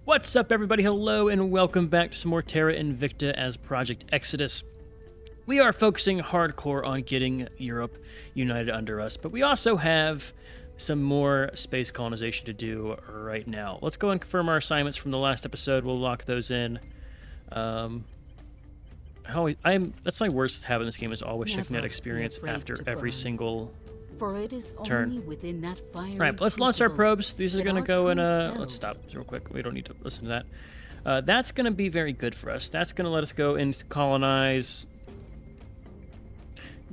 What's up, everybody? Hello, and welcome back to some more Terra Invicta as Project Exodus. We are focusing hardcore on getting Europe united under us, but we also have some more space colonization to do right now. Let's go and confirm our assignments from the last episode. We'll lock those in. That's my worst habit in this game, is always checking that experience after every single For it is turn. only within that fiery Right, but let's launch our crucible probes. These are that going to our go in true let's selves- stop real quick. We don't need to listen to that. That's going to be very good for us. That's going to let us go and colonize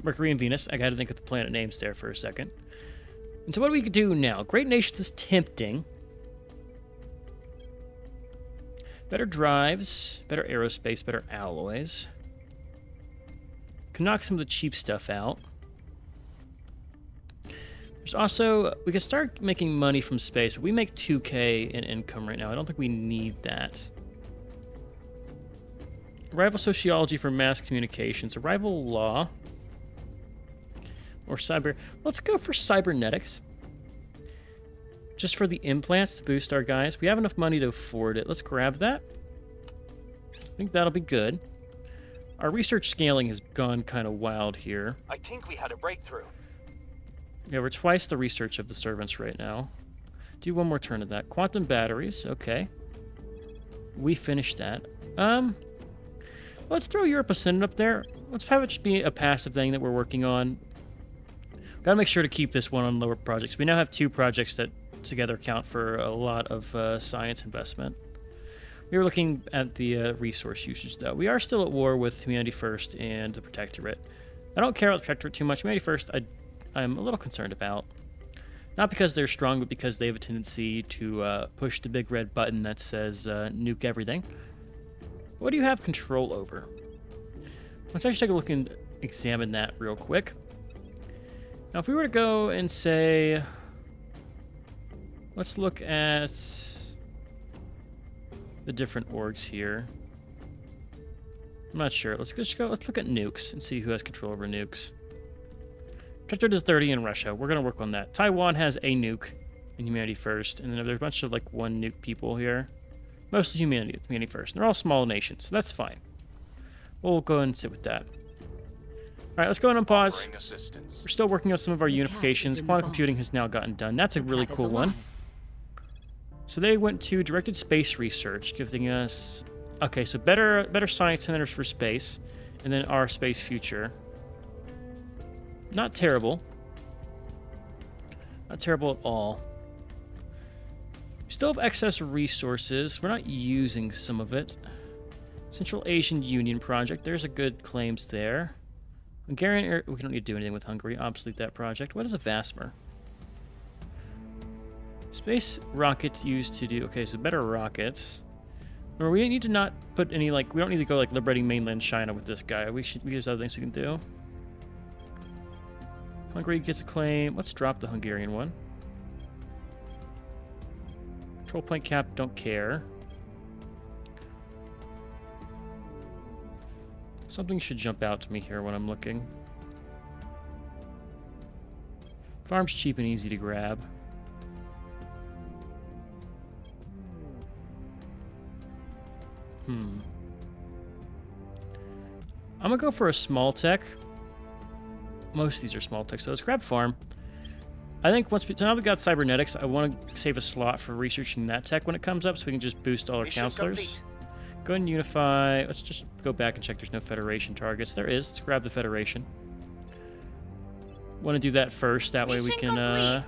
Mercury and Venus. I got to think of the planet names there for a second. And so what do we do now? Great Nations is tempting. Better drives, better aerospace, better alloys. Can knock some of the cheap stuff out. There's also, we can start making money from space. We make 2K in income right now. I don't think we need that. Rival sociology for mass communications. Rival law. Or cyber. Let's go for cybernetics. Just for the implants to boost our guys. We have enough money to afford it. Let's grab that. I think that'll be good. Our research scaling has gone kind of wild here. I think we had a breakthrough. Yeah, we're twice the research of the servants right now. Do one more turn of that. Quantum batteries, okay. We finished that. Let's throw Europe Ascendant up there. Let's have it just be a passive thing that we're working on. Gotta make sure to keep this one on lower projects. We now have 2 projects that together count for a lot of science investment. We were looking at the resource usage, though. We are still at war with Humanity First and the Protectorate. I don't care about the Protectorate too much. Humanity First, I'm a little concerned about. Not because they're strong, but because they have a tendency to push the big red button that says nuke everything. What do you have control over? Let's actually take a look and examine that real quick. Now, if we were to go and say, let's look at the different orgs here. I'm not sure. Let's look at nukes and see who has control over nukes. Protectorate is 30 in Russia. We're going to work on that. Taiwan has a nuke in Humanity First, and then there's a bunch of like 1 nuke people here. Mostly Humanity First. And they're all small nations, so that's fine. We'll go and sit with that. All right, let's go ahead and pause. We're still working on some of our unifications. Quantum computing has now gotten done. That's a really cool one. So they went to directed space research, giving us... Okay, so better science centers for space, and then our space future. Not terrible. Not terrible at all. We still have excess resources. We're not using some of it. Central Asian Union Project. There's a good claims there. Hungarian... We don't need to do anything with Hungary. Obsolete that project. What is a Vasmer? Space rockets used to do... Okay, so better rockets. Remember, we need to not put any, like... We don't need to go, like, liberating mainland China with this guy. We have other things we can do. Hungary gets a claim. Let's drop the Hungarian one. Control point cap, don't care. Something should jump out to me here when I'm looking. Farm's cheap and easy to grab. I'm gonna go for a small tech. Most of these are small tech, so let's grab farm. I think so now we've got cybernetics, I want to save a slot for researching that tech when it comes up, so we can just boost all our counselors. Go ahead and unify. Let's just go back and check there's no Federation targets. There is. Let's grab the Federation. Want to do that first. That way we can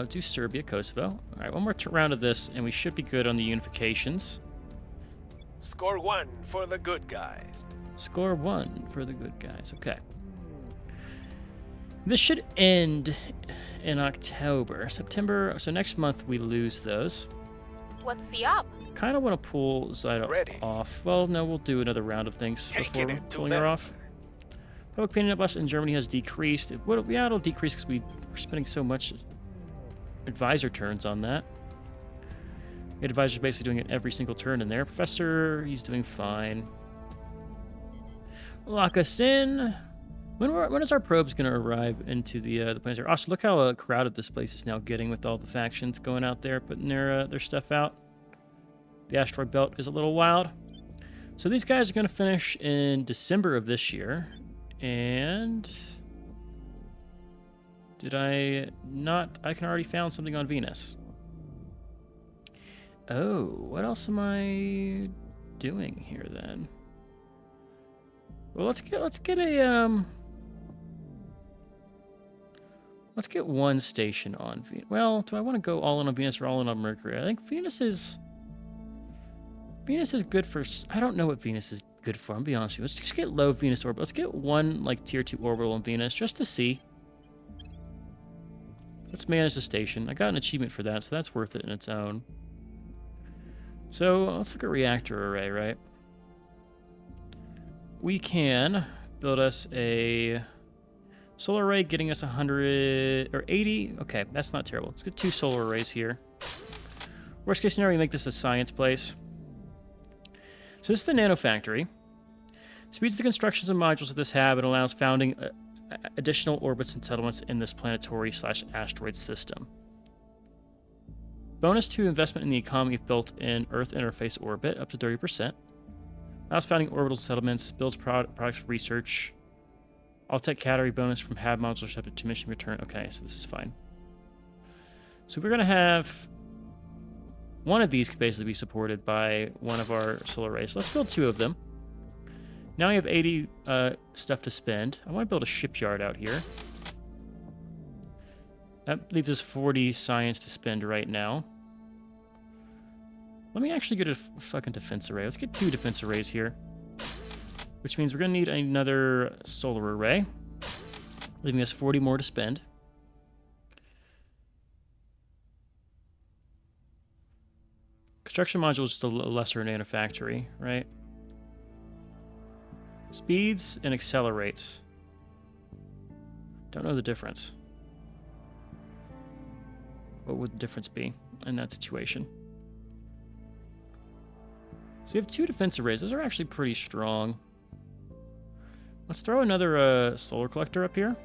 do Serbia, Kosovo. All right, one more round of this, and we should be good on the unifications. Score 1 for the good guys. Score 1 for the good guys. Okay. This should end in October. September. So next month we lose those. What's the up? Kind of want to pull Zyda off. Well, no, we'll do another round of things before pulling her off. Public opinion of us in Germany has decreased. Yeah, it'll decrease because we're spending so much advisor turns on that. The advisor's basically doing it every single turn in there. Professor, he's doing fine. Lock us in. When is our probes going to arrive into the planetary? Also, look how crowded this place is now getting with all the factions going out there, putting their stuff out. The asteroid belt is a little wild. So these guys are going to finish in December of this year. And did I not? I can already found something on Venus. Oh, what else am I doing here then? Well, let's get one station on Venus. Well, do I want to go all in on Venus or all in on Mercury? I think Venus is good for. I don't know what Venus is good for. I'm be honest with you. Let's just get low Venus orbit. Let's get one like tier 2 orbital on Venus just to see. Let's manage the station. I got an achievement for that, so that's worth it in its own. So let's look at reactor array, right? We can build us a solar array, getting us 100 or 80. Okay, that's not terrible. Let's get 2 solar arrays here. Worst case scenario, we make this a science place. So this is the nanofactory. Speeds the constructions and modules of this hab and allows founding additional orbits and settlements in this planetary/asteroid system. Bonus to investment in the economy of built-in Earth interface orbit, up to 30%. Allows founding orbitals and settlements, builds products for research. All tech category bonus from hab modules subject to mission return. Okay, so this is fine. So we're going to have one of these could basically be supported by one of our solar arrays. Let's build 2 of them. Now we have 80 stuff to spend. I want to build a shipyard out here. That leaves us 40 science to spend right now. Let me actually get a fucking defense array. Let's get 2 defense arrays here. Which means we're going to need another solar array. Leaving us 40 more to spend. Construction module is just a lesser nanofactory, right? Speeds and accelerates. Don't know the difference. What would the difference be in that situation? So you have 2 defense arrays. Those are actually pretty strong. Let's throw another solar collector up here.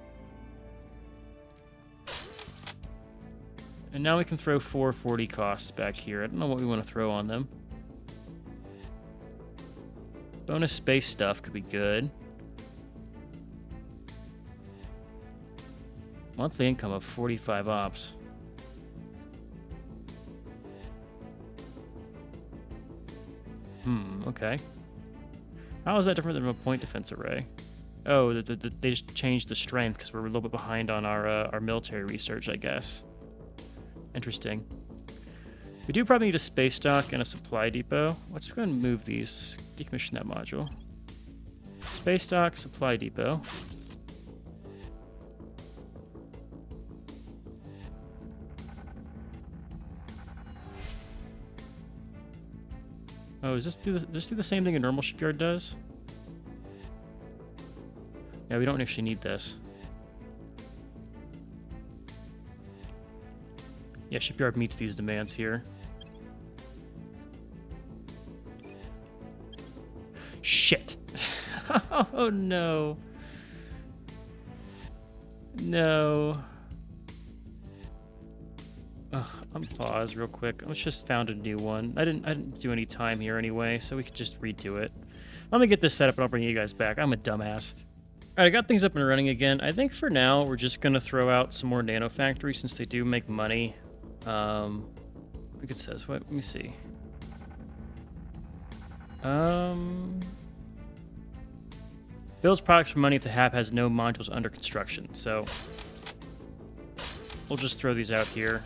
And now we can throw 440 costs back here. I don't know what we want to throw on them. Bonus space stuff could be good. Monthly income of 45 ops. Okay. How is that different than a point defense array? Oh, they just changed the strength because we're a little bit behind on our military research, I guess. Interesting. We do probably need a space dock and a supply depot. Let's go and move these. Decommission that module. Space dock, supply depot. Oh, does this do the same thing a normal shipyard does? Yeah, we don't actually need this. Yeah, shipyard meets these demands here. Shit. Oh no. No. Ugh, I'm pause real quick. Let's just found a new one. I didn't do any time here anyway, so we could just redo it. Let me get this set up and I'll bring you guys back. I'm a dumbass. Alright, I got things up and running again. I think for now we're just gonna throw out some more nanofactories since they do make money. Like it says, what? Let me see. Builds products for money if the hab has no modules under construction. So we'll just throw these out here.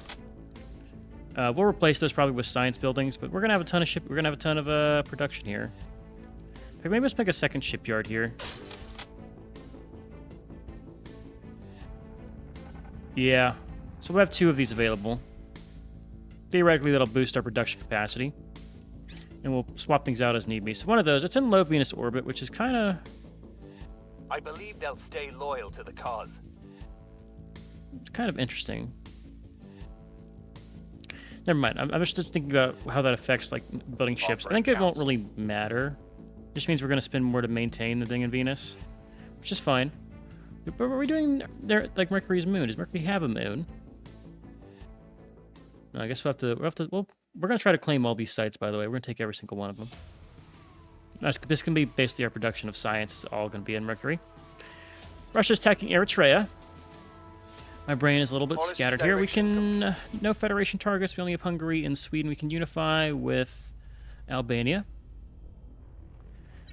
We'll replace those probably with science buildings, but we're gonna have a ton of We're gonna have a ton of production here. Maybe let's make a second shipyard here. Yeah, so we'll have 2 of these available. Theoretically, that'll boost our production capacity. And we'll swap things out as need be. So one of those, it's in low Venus orbit, which is kind of... I believe they'll stay loyal to the cause. It's kind of interesting. Never mind. I'm just thinking about how that affects, like, building ships. I think it won't really matter. It just means we're going to spend more to maintain the thing in Venus, which is fine. But what are we doing there? Like Mercury's moon? Does Mercury have a moon? No, I guess we'll have to. Well, we're gonna try to claim all these sites. By the way, we're gonna take every single one of them. This can be basically our production of science. It's all gonna be in Mercury. Russia's attacking Eritrea. My brain is a little bit Policy scattered here. We direction can no Federation targets. We only have Hungary and Sweden. We can unify with Albania.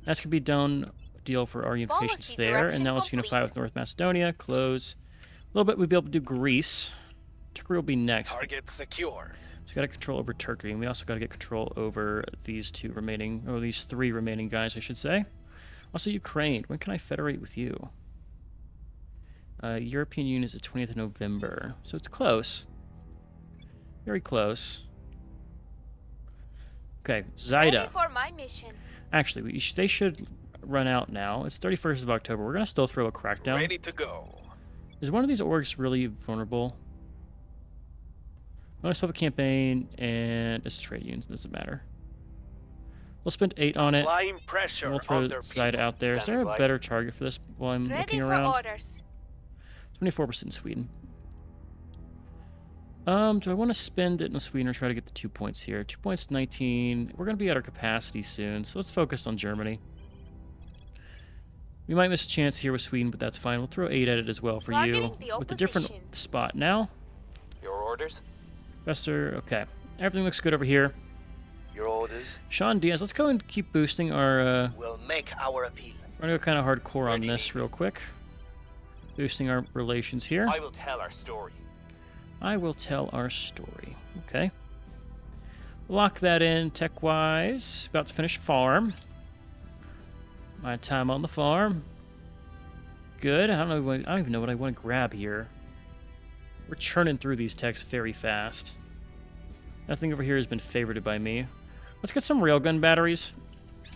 That's gonna be done. Deal for our unifications Policy there, direction and now let's unify complete. with North Macedonia. Close. A little bit. We'll be able to do Greece. Turkey will be next. Target secure. So we got to control over Turkey, and we also got to get control over these three remaining guys, I should say. Also, Ukraine. When can I federate with you? European Union is the 20th of November, so it's close. Very close. Okay, Ready Zaida. for my mission. Actually, they should run out now. It's 31st of October. We're gonna still throw a crackdown. Ready to go. Is one of these orgs really vulnerable? Bonus public campaign, and this is trade unions. Doesn't matter. We'll spend 8 on it. Applying pressure And we'll throw on their Zaida people. out there. Is there a Standing by. better target for this while I'm Ready looking for around? orders. 24% in Sweden. Do I want to spend it in Sweden or try to get the 2 points here? 2 points, 19. We're going to be at our capacity soon, so let's focus on Germany. We might miss a chance here with Sweden, but that's fine. We'll throw 8 at it as well for you. Targeting the With a different opposition. spot now. Your orders? Investor, okay. Everything looks good over here. Your orders Sean Diaz, let's go and keep boosting our... will make our appeal. We're going to go kind of hardcore on Ready. this real quick. Boosting our relations here. I will tell our story. I will tell our story. Okay. Lock that in tech-wise. About to finish farm. My time on the farm. Good. I don't even know what I want to grab here. We're churning through these techs very fast. Nothing over here has been favorited by me. Let's get some railgun batteries.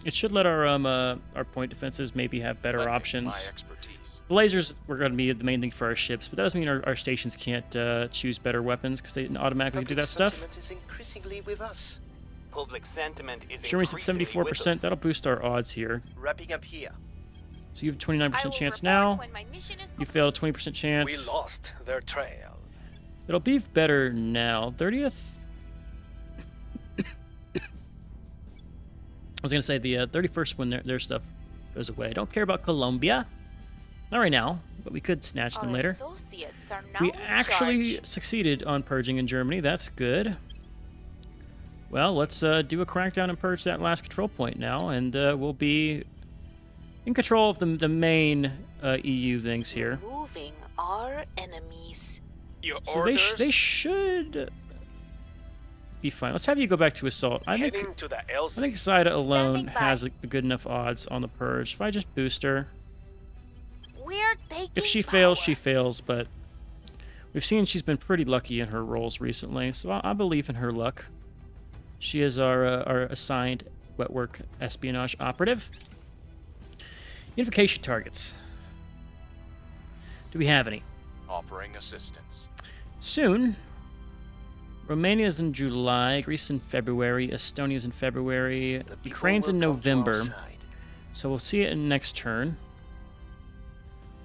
It should let our point defenses maybe have better options. My expertise. The lasers were going to be the main thing for our ships, but that doesn't mean our stations can't choose better weapons because they automatically do Public that stuff. sentiment is increasingly with us. Public sentiment is Germany's at increasingly with 74%. us. That'll boost our odds here. Wrapping up here. So you have a I 29% will chance report now. when my mission is You complete. failed a 20% We chance. lost their trail. It'll be better now. 30th. I was gonna say the 31st when their stuff goes away. I don't care about Colombia. Not right now, but we could snatch them Our later. associates are now We in actually charge. succeeded on purging in Germany. That's good. Well, let's do a crackdown and purge that last control point now, and we'll be in control of the main EU things here. Removing our enemies. Your So orders. they should be fine. Let's have you go back to assault. I think Heading to the LC. I think Zaida alone Standing by. has a good enough odds on the purge. If I just boost her, We're taking if she fails, power. she fails. But we've seen she's been pretty lucky in her roles recently, so I believe in her luck. She is our assigned wet work espionage operative. Unification targets. Do we have any? Offering assistance. Soon. Romania's in July, Greece in February, Estonia's in February, The people Ukraine's in will come to our November. side. So we'll see it in next turn.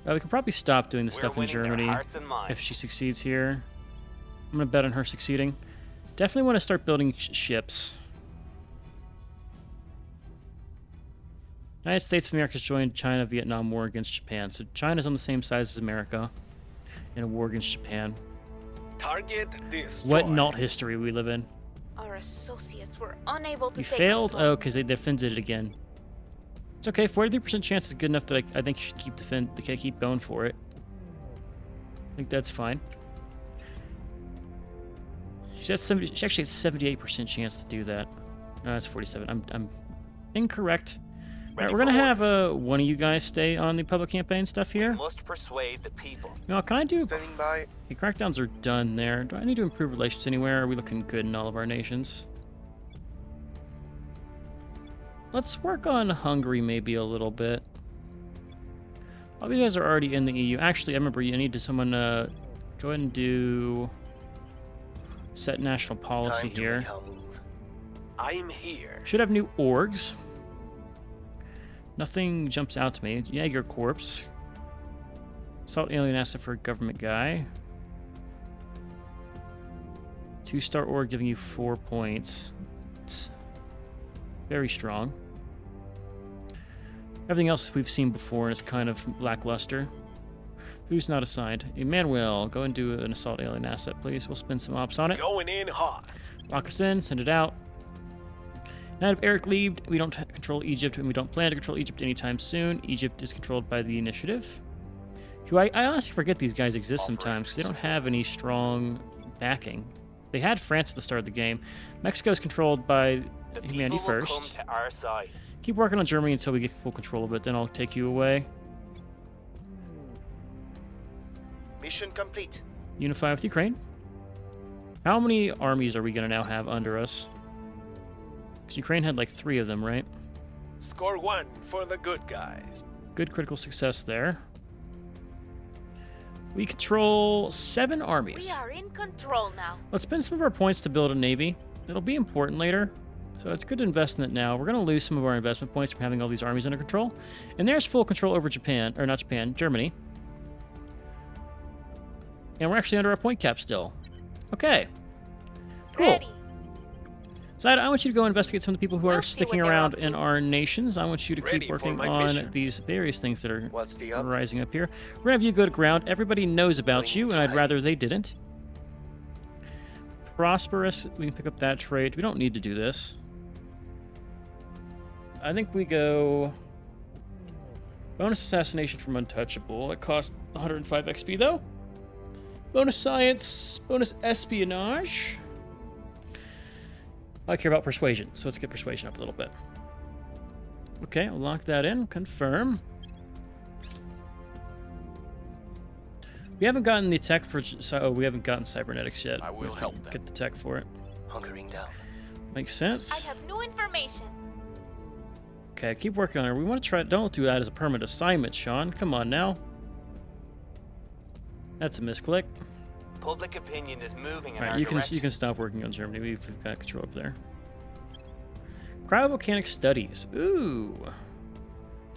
We can probably stop doing the We're stuff in winning their Germany hearts and minds. if she succeeds here. I'm gonna bet on her succeeding. Definitely want to start building ships. United States of America has joined China Vietnam War against Japan. So China's on the same size as America in a war against Japan. Target destroyed. What not history we live in. Our associates were unable to We take failed? control. Oh, because they defended it again. It's okay. 43% chance is good enough that I think you should keep going for it. I think that's fine. She actually has 78% chance to do that. No, that's 47. I'm incorrect. All right, Ready we're for gonna have orders. one of you guys stay on the public campaign stuff We here. must persuade the people. Now, can I do? Standing by. The crackdowns are done there. Do I need to improve relations anywhere? Are we looking good in all of our nations? Let's work on Hungary maybe a little bit. All you guys are already in the EU. Actually, I remember I need to someone go ahead and do set national policy Time to here. make our move. I'm here. Should have new orgs. Nothing jumps out to me. Jaeger Corps. Assault alien asset for a government guy. 2-star ore giving you 4 points. It's very strong. Everything else we've seen before is kind of lackluster. Who's not assigned? Emmanuel, go and do an assault alien asset, please. We'll spend some ops on it. Going in hot. Lock us in, send it out. Now if Eric leaved, we don't control Egypt, and we don't plan to control Egypt anytime soon. Egypt is controlled by the initiative. Who I honestly forget these guys exist sometimes, because they don't have any strong backing. They had France at the start of the game. Mexico is controlled by The humanity people will come first. to our side. Keep working on Germany until we get full control of it, then I'll take you away. Mission complete. Unify with Ukraine. How many armies are we going to now have under us? Because Ukraine had like 3 of them, right? Score 1 for the good guys. Good critical success there. We control 7 armies. We are in control now. Let's spend some of our points to build a navy. It'll be important later. So it's good to invest in it now. We're going to lose some of our investment points from having all these armies under control. And there's full control over Japan, or not Japan, Germany. And we're actually under our point cap still. Okay. Cool. Ready. Zaida, I want you to go investigate some of the people who We'll are see sticking what they're around up in to. our nations. I want you to Ready keep for working my on mission. these various things that are What's the up? rising up here. We're going to have you go to ground. Everybody knows about Going you, and to I'd hide. rather they didn't. Prosperous, we can pick up that trade. We don't need to do this. I think we go... Bonus assassination from untouchable. It costs 105 XP, though. Bonus science, bonus espionage. I care about persuasion, so let's get persuasion up a little bit. Okay, I'll lock that in. Confirm. We haven't gotten the tech for... Oh, we haven't gotten cybernetics yet. I will We have to help them. get the tech for it. Hunkering down. Makes I sense. have new information. Okay, keep working on it. We want to try... Don't do that as a permanent assignment, Sean. Come on now. That's a misclick. Public opinion is moving in All our right, you direction. can stop working on Germany. We've got control up there. Cryovolcanic studies. Ooh.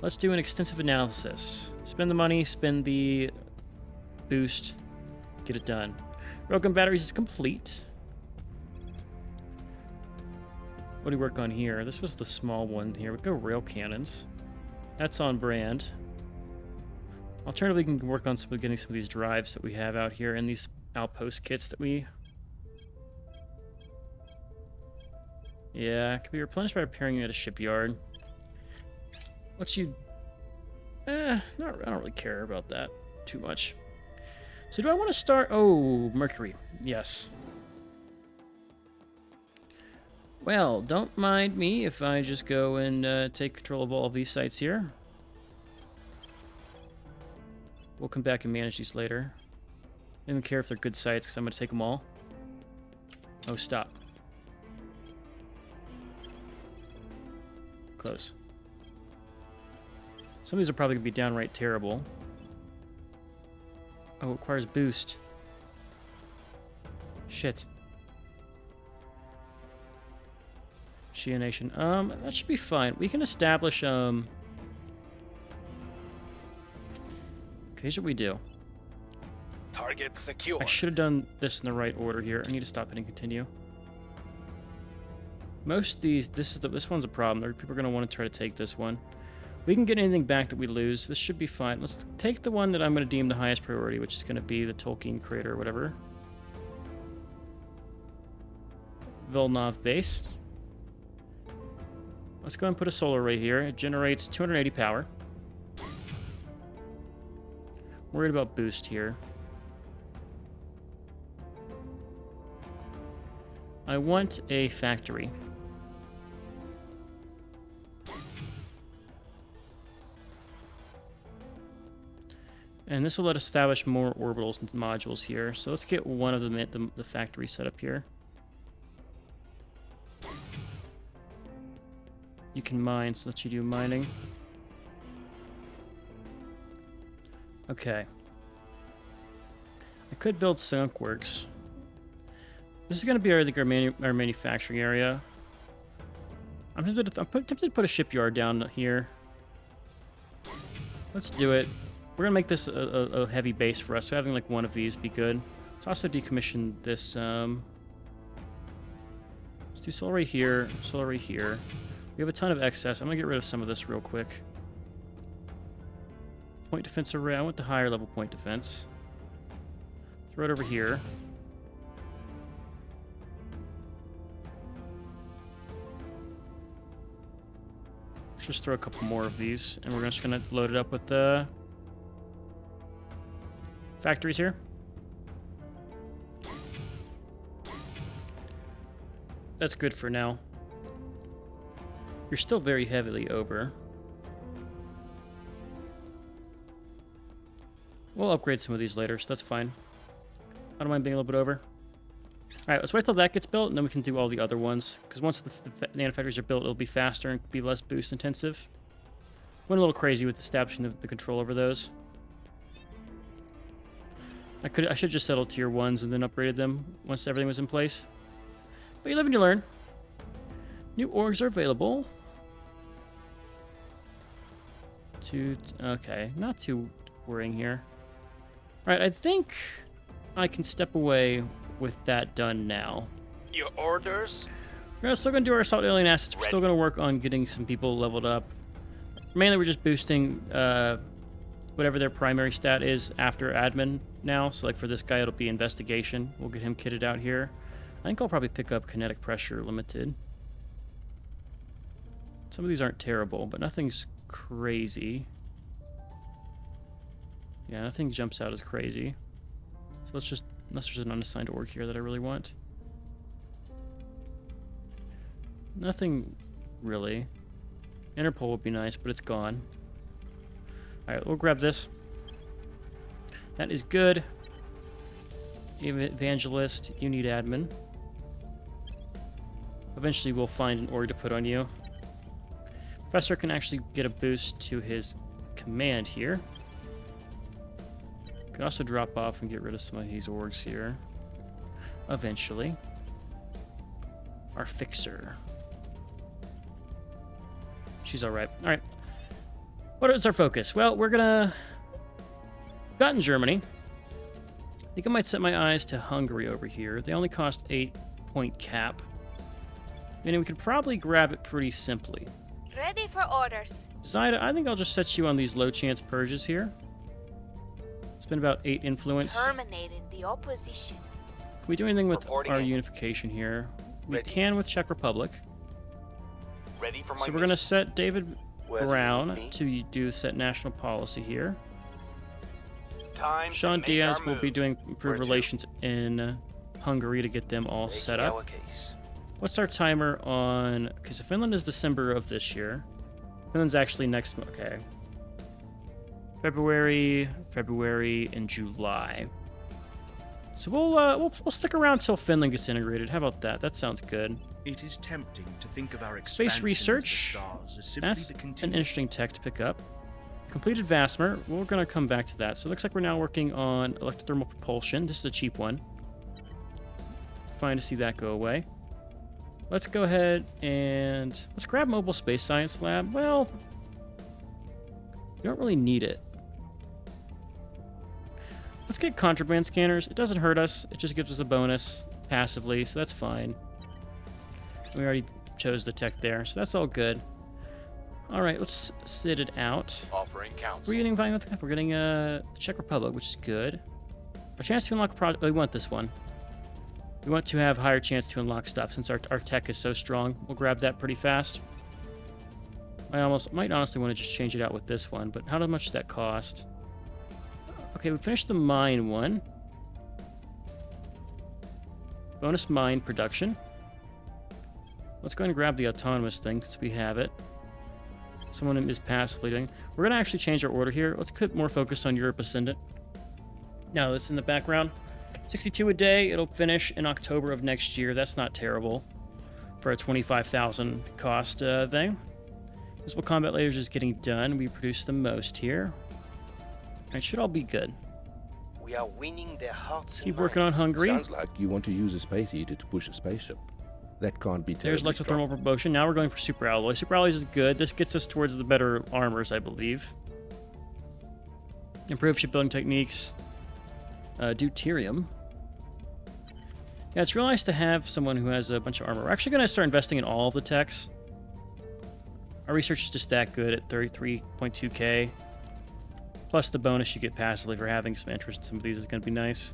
Let's do an extensive analysis. Spend the money, spend the boost, get it done. Railgun batteries is complete. What do we work on here? This was the small one here. We go rail cannons. That's on brand. Alternatively, we can work on getting some of these drives that we have out here and these outpost kits that we... Yeah, it can be replenished by repairing it at a shipyard. What's you... I don't really care about that too much. So do I want to start... Oh, Mercury. Yes. Well, don't mind me if I just go and take control of all of these sites here. We'll come back and manage these later. I don't care if they're good sites, because I'm going to take them all. Oh, stop. Close. Some of these are probably going to be downright terrible. Oh, it requires boost. Shit. Shia Nation. That should be fine. We can establish, Okay, here's what we do. Target secure. I should have done this in the right order here. I need to stop hitting continue. Most of these, this one's a problem. People are going to want to try to take this one. We can get anything back that we lose. This should be fine. Let's take the one that I'm going to deem the highest priority, which is going to be the Tolkien crater or whatever. Vilnov base. Let's go and put a solar array here. It generates 280 power. Worried about boost here. I want a factory. And this will let us establish more orbitals and modules here. So let's get one of the factory set up here. You can mine, so let you do mining. Okay. I could build Skunk Works. This is going to be, I think, our manufacturing area. I'm tempted to put a shipyard down here. Let's do it. We're going to make this a heavy base for us, so having like one of these be good. Let's also decommission this. Let's do solar array here, solar array here. We have a ton of excess. I'm going to get rid of some of this real quick. Point defense array. I want the higher level point defense. Throw it over here. Let's just throw a couple more of these, and we're just going to load it up with the factories here. That's good for now. You're still very heavily over. We'll upgrade some of these later, so that's fine. I don't mind being a little bit over. Alright, let's wait till that gets built, and then we can do all the other ones. Because once the nanofactories are built, it'll be faster and be less boost intensive. Went a little crazy with establishing the control over those. I should just settle tier 1s and then upgraded them once everything was in place. But you live and you learn. New orgs are available. Okay, not too worrying here. Alright, I think I can step away with that done now. Your orders? We're still going to do our assault alien assets. We're still going to work on getting some people leveled up. Mainly we're just boosting whatever their primary stat is after admin now. So like for this guy, it'll be investigation. We'll get him kitted out here. I think I'll probably pick up kinetic pressure limited. Some of these aren't terrible, but nothing's crazy. Yeah, nothing jumps out as crazy. So let's just, unless there's an unassigned org here that I really want. Nothing really. Interpol would be nice, but it's gone. Alright, we'll grab this. That is good. Evangelist, you need admin. Eventually we'll find an org to put on you. Professor can actually get a boost to his command here. Can also drop off and get rid of some of these orgs here. Eventually. Our fixer. She's alright. Alright. What is our focus? Well, we're gonna... Got in Germany. I think I might set my eyes to Hungary over here. They only cost 8-point cap. Meaning we could probably grab it pretty simply. Ready for orders. Zaida, I think I'll just set you on these low chance purges here. Spend about 8 influence. Terminating the opposition. Can we do anything with Reporting our in. unification here? We Ready. can with Czech Republic. Ready for my So we're going to mission. set David Where do you Brown need me? to do set national policy here. Time to Sean make Diaz our will be move. doing improved Where to? relations in Hungary to get them all Making set up. our case. What's our timer on... Okay, so Finland is December of this year. Finland's actually next month. Okay. February, and July. So we'll stick around till Finland gets integrated. How about that? That sounds good. It is tempting to think of our Space expansion research. into the stars as simply That's the an continuation. interesting tech to pick up. Completed Vasmer. We're going to come back to that. So it looks like we're now working on electrothermal propulsion. This is a cheap one. Fine to see that go away. Let's go ahead and let's grab Mobile Space Science Lab. Well, you don't really need it. Let's get contraband scanners. It doesn't hurt us. It just gives us a bonus passively, so that's fine. We already chose the tech there, so that's all good. All right, let's sit it out. Offering counsel. We're getting volume. We're getting Czech Republic, which is good. Our chance to unlock project. Oh, we want this one. We want to have higher chance to unlock stuff since our tech is so strong. We'll grab that pretty fast. I might honestly want to just change it out with this one, but how much does that cost? Okay, we finished the mine one. Bonus mine production. Let's go ahead and grab the autonomous thing since we have it. Someone is passively doing. We're going to actually change our order here. Let's put more focus on Europe Ascendant. Now, this in the background. 62 a day. It'll finish in October of next year. That's not terrible for a 25,000 cost thing. Visible combat layers is getting done. We produce the most here. It should all be good. We are winning their hearts and Keep working on minds. Hungary. Sounds like you want to use a space eater to push a spaceship. That can't be There's terribly electrothermal strong. propulsion. Now we're going for super alloy. Super alloys is good. This gets us towards the better armors, I believe. Improve shipbuilding techniques. Deuterium. Yeah, it's real nice to have someone who has a bunch of armor. We're actually going to start investing in all of the techs. Our research is just that good at 33.2k. Plus the bonus you get passively for having some interest in some of these is going to be nice.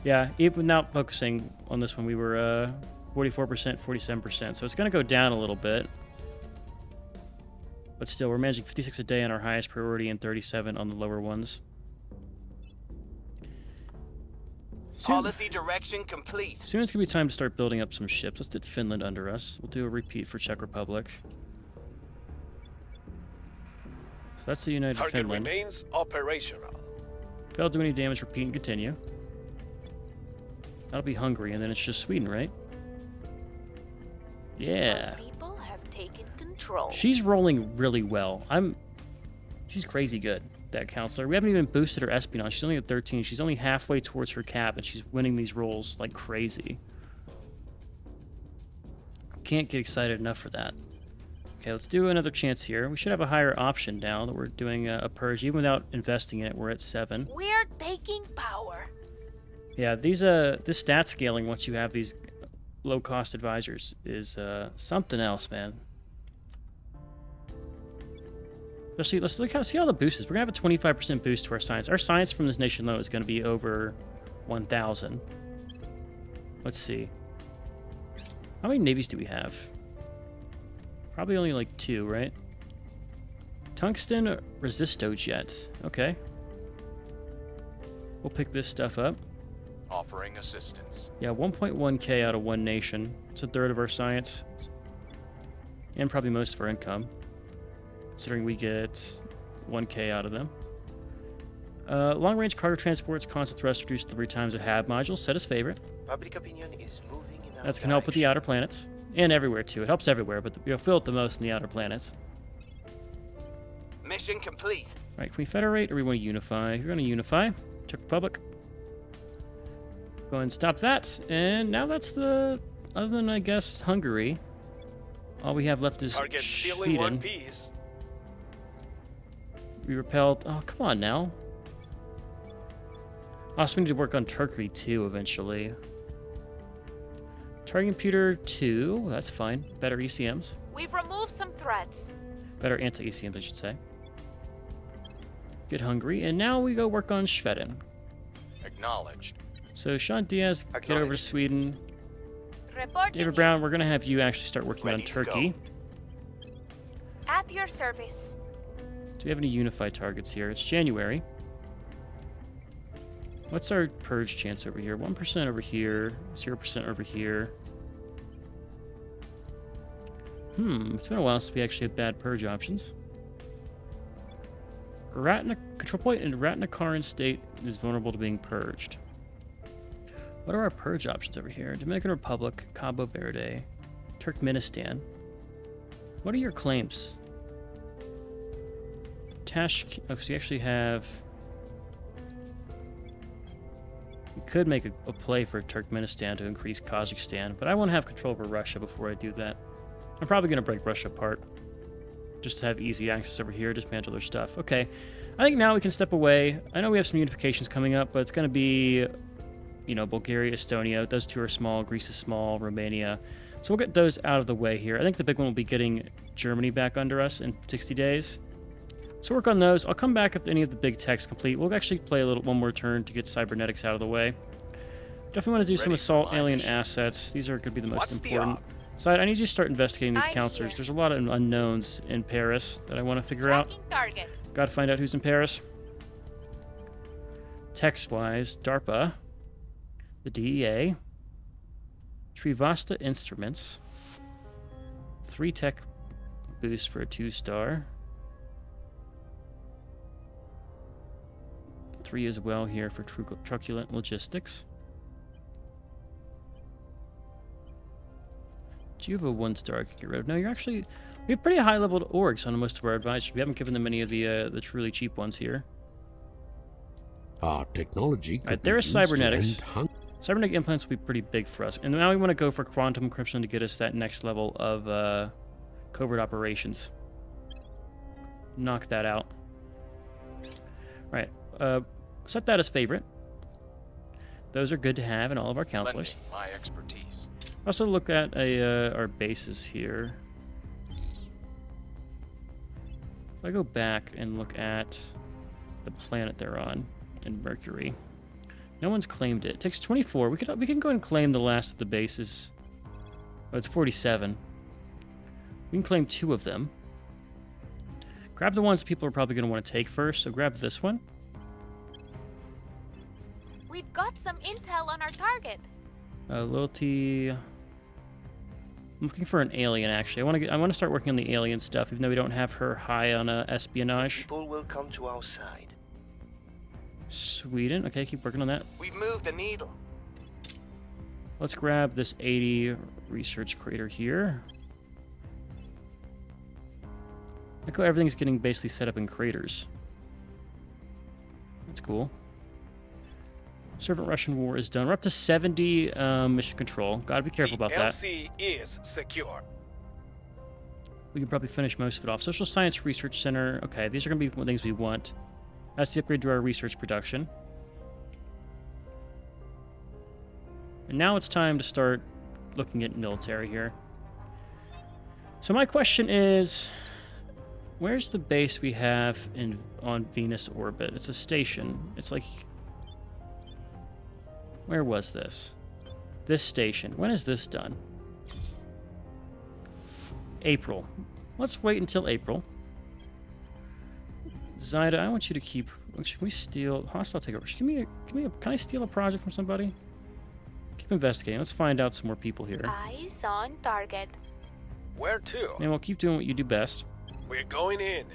Yeah, even without focusing on this one, we were 44%, 47%. So it's going to go down a little bit. But still, we're managing 56 a day on our highest priority and 37 on the lower ones. Policy direction complete. Soon it's going to be time to start building up some ships. Let's get Finland under us. We'll do a repeat for Czech Republic. So that's the United Target Finland. remains operational. Failed to do any damage, repeat and continue. That'll be Hungary, and then it's just Sweden, right? Yeah. People have taken control. She's rolling really well. She's crazy good, that counselor. We haven't even boosted her espionage. She's only at 13. She's only halfway towards her cap, and she's winning these rolls like crazy. Can't get excited enough for that. Okay, let's do another chance here. We should have a higher option now that we're doing a purge. Even without investing in it, we're at 7. We're taking power. Yeah, this stat scaling once you have these low-cost advisors is something else, man. Especially, see how the boost is. We're going to have a 25% boost to our science. Our science from this nation low is going to be over 1,000. Let's see. How many navies do we have? Probably only like 2, right? Tungsten Resistojet. Okay. We'll pick this stuff up. Offering assistance. Yeah, 1.1k out of one nation. It's a third of our science. And probably most of our income. Considering we get 1k out of them. Long-range cargo transports, constant thrust reduced to 3 times a HAB module. Set as favorite. Public opinion is moving in our That's going to help with the outer planets. And everywhere, too. It helps everywhere, but you'll feel it the most in the outer planets. Mission complete. Right, can we federate or we want to unify? We're going to unify. Czech Republic. Go ahead and stop that. And now that's the... Other than, I guess, Hungary. All we have left is Target still in one Sweden. piece. We repelled... Oh, come on now. Also, we need to work on Turkey, too, eventually. Target computer 2. That's fine. Better ECMs. We've removed some threats. Better anti-ECMs, I should say. Get Hungary. And now we go work on Schweden. Acknowledged. So, Sean Diaz, get over to Sweden. Reporting David Brown, we're going to have you actually start working on Ready to Turkey. go. at your service. Do we have any unified targets here? It's January. What's our purge chance over here? 1% over here, 0% over here. It's been a while since we actually had bad purge options. Control point in Ratnakaran state is vulnerable to being purged. What are our purge options over here? Dominican Republic, Cabo Verde, Turkmenistan. What are your claims? Oh, so you actually have... We could make a play for Turkmenistan to increase Kazakhstan, but I want to have control over Russia before I do that. I'm probably going to break Russia apart. Just to have easy access over here, dismantle their stuff. Okay, I think now we can step away. I know we have some unifications coming up, but it's going to be, you know, Bulgaria, Estonia. Those two are small. Greece is small. Romania. So we'll get those out of the way here. I think the big one will be getting Germany back under us in 60 days. So work on those. I'll come back if any of the big tech's complete. We'll actually play one more turn to get cybernetics out of the way. Definitely want to do some assault alien assets. These are going to be the most important. Side, I need you to start investigating these counselors. There's a lot of unknowns in Paris that I want to figure out. Target. Gotta find out who's in Paris. Text-wise, DARPA, the DEA, Trivasta Instruments, 3 tech boost for a 2-star. 3 as well here for truculent logistics. Do you have a 1-star I could get rid of? No, you're actually... We have pretty high-leveled orgs on most of our advisors. We haven't given them any of the truly cheap ones here. Our technology. Alright, there's cybernetics. Cybernetic implants will be pretty big for us. And now we want to go for quantum encryption to get us that next level of covert operations. Knock that out. Alright, set that as favorite. Those are good to have in all of our Lend me counselors. my expertise. Also look at our bases here. If I go back and look at the planet they're on in Mercury, no one's claimed it. It takes 24. We can go and claim the last of the bases. Oh, it's 47. We can claim 2 of them. Grab the ones people are probably going to want to take first. So grab this one. We've got some intel on our target. Loyalty. I'm looking for an alien, actually. I want to start working on the alien stuff, even though we don't have her high on espionage. People will come to our side. Sweden. Okay, keep working on that. We've moved the needle. Let's grab this 80 research crater here. Look how everything's getting basically set up in craters. That's cool. Servant Russian War is done. We're up to 70 mission control. Gotta be careful about that. LC is secure. We can probably finish most of it off. Social Science Research Center. Okay, these are going to be things we want. That's the upgrade to our research production. And now it's time to start looking at military here. So my question is, where's the base we have on Venus orbit? It's a station. It's like... Where was this? This station. When is this done? April. Let's wait until April. Zyda, I want you to keep... Should we steal... Hostile takeover. Can I steal a project from somebody? Keep investigating. Let's find out some more people here. Eyes on target. Where to? And we'll keep doing what you do best. We're going in.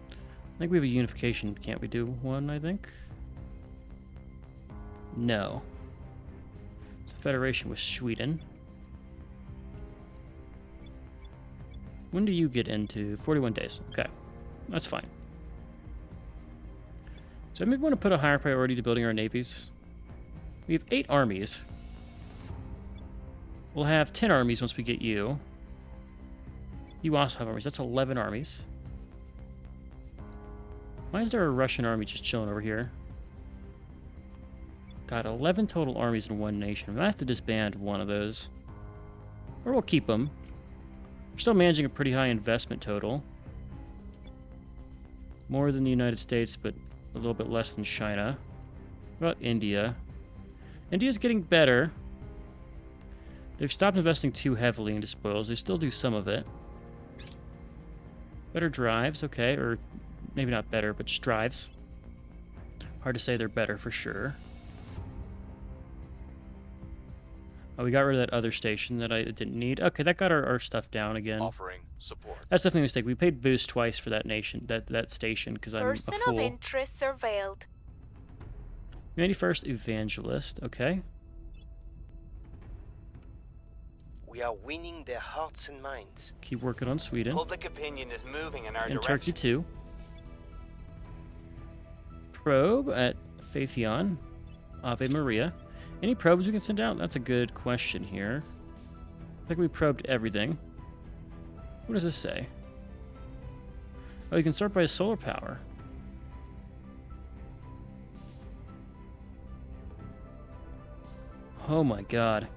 I think we have a unification. Can't we do one, I think? No. It's a federation with Sweden. When do you get into? 41 days. Okay. That's fine. So I maybe want to put a higher priority to building our navies. We have 8 armies. We'll have 10 armies once we get you. You also have armies. That's 11 armies. Why is there a Russian army just chilling over here? Got 11 total armies in one nation. We might have to disband one of those. Or we'll keep them. We're still managing a pretty high investment total. More than the United States, but a little bit less than China. What about India? India's getting better. They've stopped investing too heavily into spoils. They still do some of it. Better drives, okay. Or maybe not better, but drives. Hard to say they're better for sure. Oh, we got rid of that other station that I didn't need. Okay, that got our stuff down again. Offering support. That's definitely a mistake. We paid boost twice for that that station because I'm a Person of fool. interest surveilled. 91st Evangelist. Okay. We are winning their hearts and minds. Keep working on Sweden. Public opinion is moving in our And direction. Turkey too. Probe at Phaethon. Ave Maria. Any probes we can send out? That's a good question here. I think we probed everything. What does this say? Oh, you can sort by solar power. Oh my god.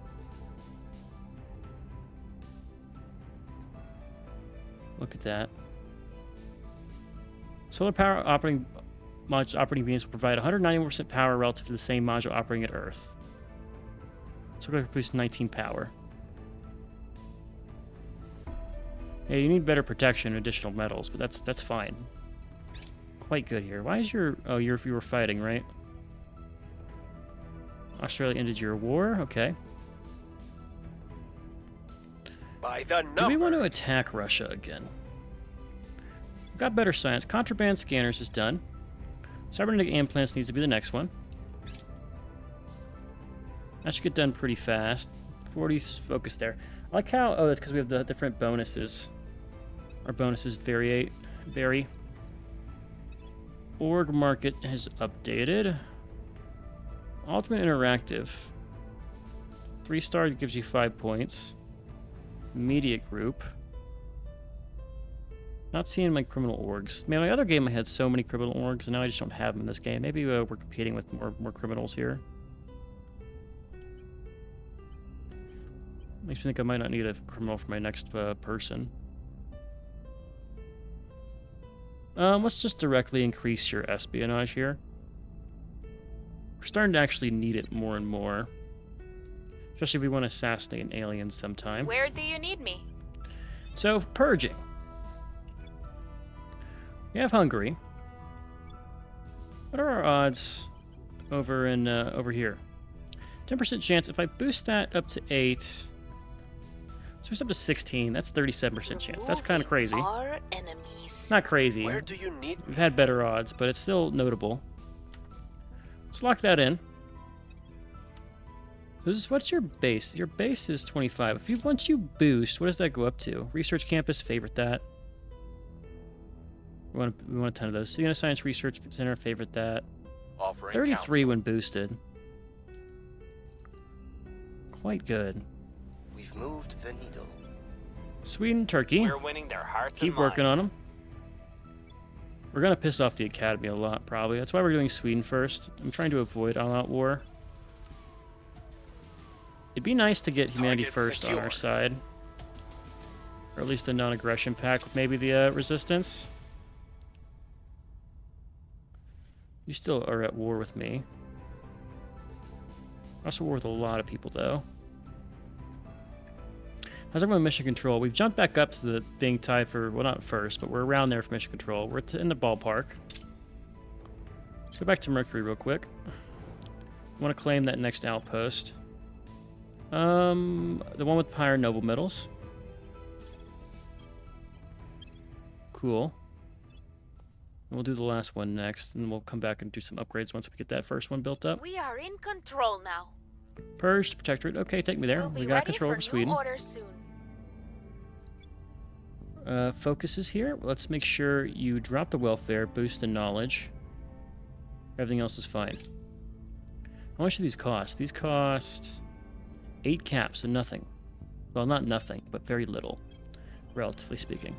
Look at that. Solar power operating beams will provide 191% power relative to the same module operating at Earth. So we're going to produce 19 power. Hey, you need better protection and additional metals, but that's fine. Quite good here. Why is your... Oh, you were fighting, right? Australia ended your war? Okay. By the number. Do we want to attack Russia again? We've got better science. Contraband scanners is done. Cybernetic implants needs to be the next one. That should get done pretty fast. 40 focus there. I like how... Oh, that's because we have the different bonuses. Our bonuses vary. Org market has updated. Ultimate Interactive. 3-star gives you 5 points. Media group. Not seeing my criminal orgs. Man, my other game I had so many criminal orgs, and now I just don't have them in this game. Maybe we're competing with more criminals here. Makes me think I might not need a criminal for my next person. Let's just directly increase your espionage here. We're starting to actually need it more and more. Especially if we want to assassinate an alien sometime. Where do you need me? So, purging. We have Hungary. What are our odds over in over here? 10% chance. If I boost that up to 8, let's boost up to 16. That's 37% chance. That's kind of crazy. Our enemies. Not crazy. Where do you need We've had better odds, but it's still notable. Let's lock that in. So what's your base? Your base is 25. Once you boost, what does that go up to? Research campus, favorite that. We want a ton of those. Siena Science Research Center, favorite that. Offering 33 counsel. when boosted. Quite good. We've moved the needle. Sweden, Turkey. We're winning their hearts Keep and working on minds. them. We're gonna piss off the Academy a lot, probably. That's why we're doing Sweden first. I'm trying to avoid all-out war. It'd be nice to get humanity Target first on our secured. side. Or at least a non-aggression pact with maybe the resistance. You still are at war with me. Also war with a lot of people, though. How's everyone mission control? We've jumped back up to the being tied for, well, not first, but we're around there for mission control. We're in the ballpark. Let's go back to Mercury real quick. I want to claim that next outpost. The one with higher noble medals. Cool. And we'll do the last one next, and we'll come back and do some upgrades once we get that first one built up. We are in control now. Purged, Protectorate. Okay, take me there. We'll be We got ready control for over new Sweden. orders soon. Focus is here. Let's make sure you drop the welfare, boost the knowledge. Everything else is fine. How much do these cost? These cost 8 caps, so nothing. Well, not nothing, but very little, relatively speaking.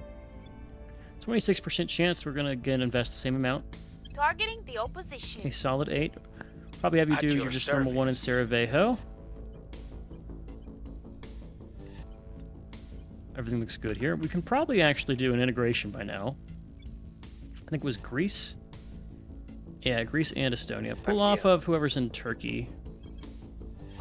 26% chance we're going to, again, invest the same amount. Targeting the opposition. A solid 8. Probably have you At do your your just normal one in service. Sarajevo. Everything looks good here. We can probably actually do an integration by now. I think it was Greece. Yeah, Greece and Estonia. Pull off of whoever's in Turkey.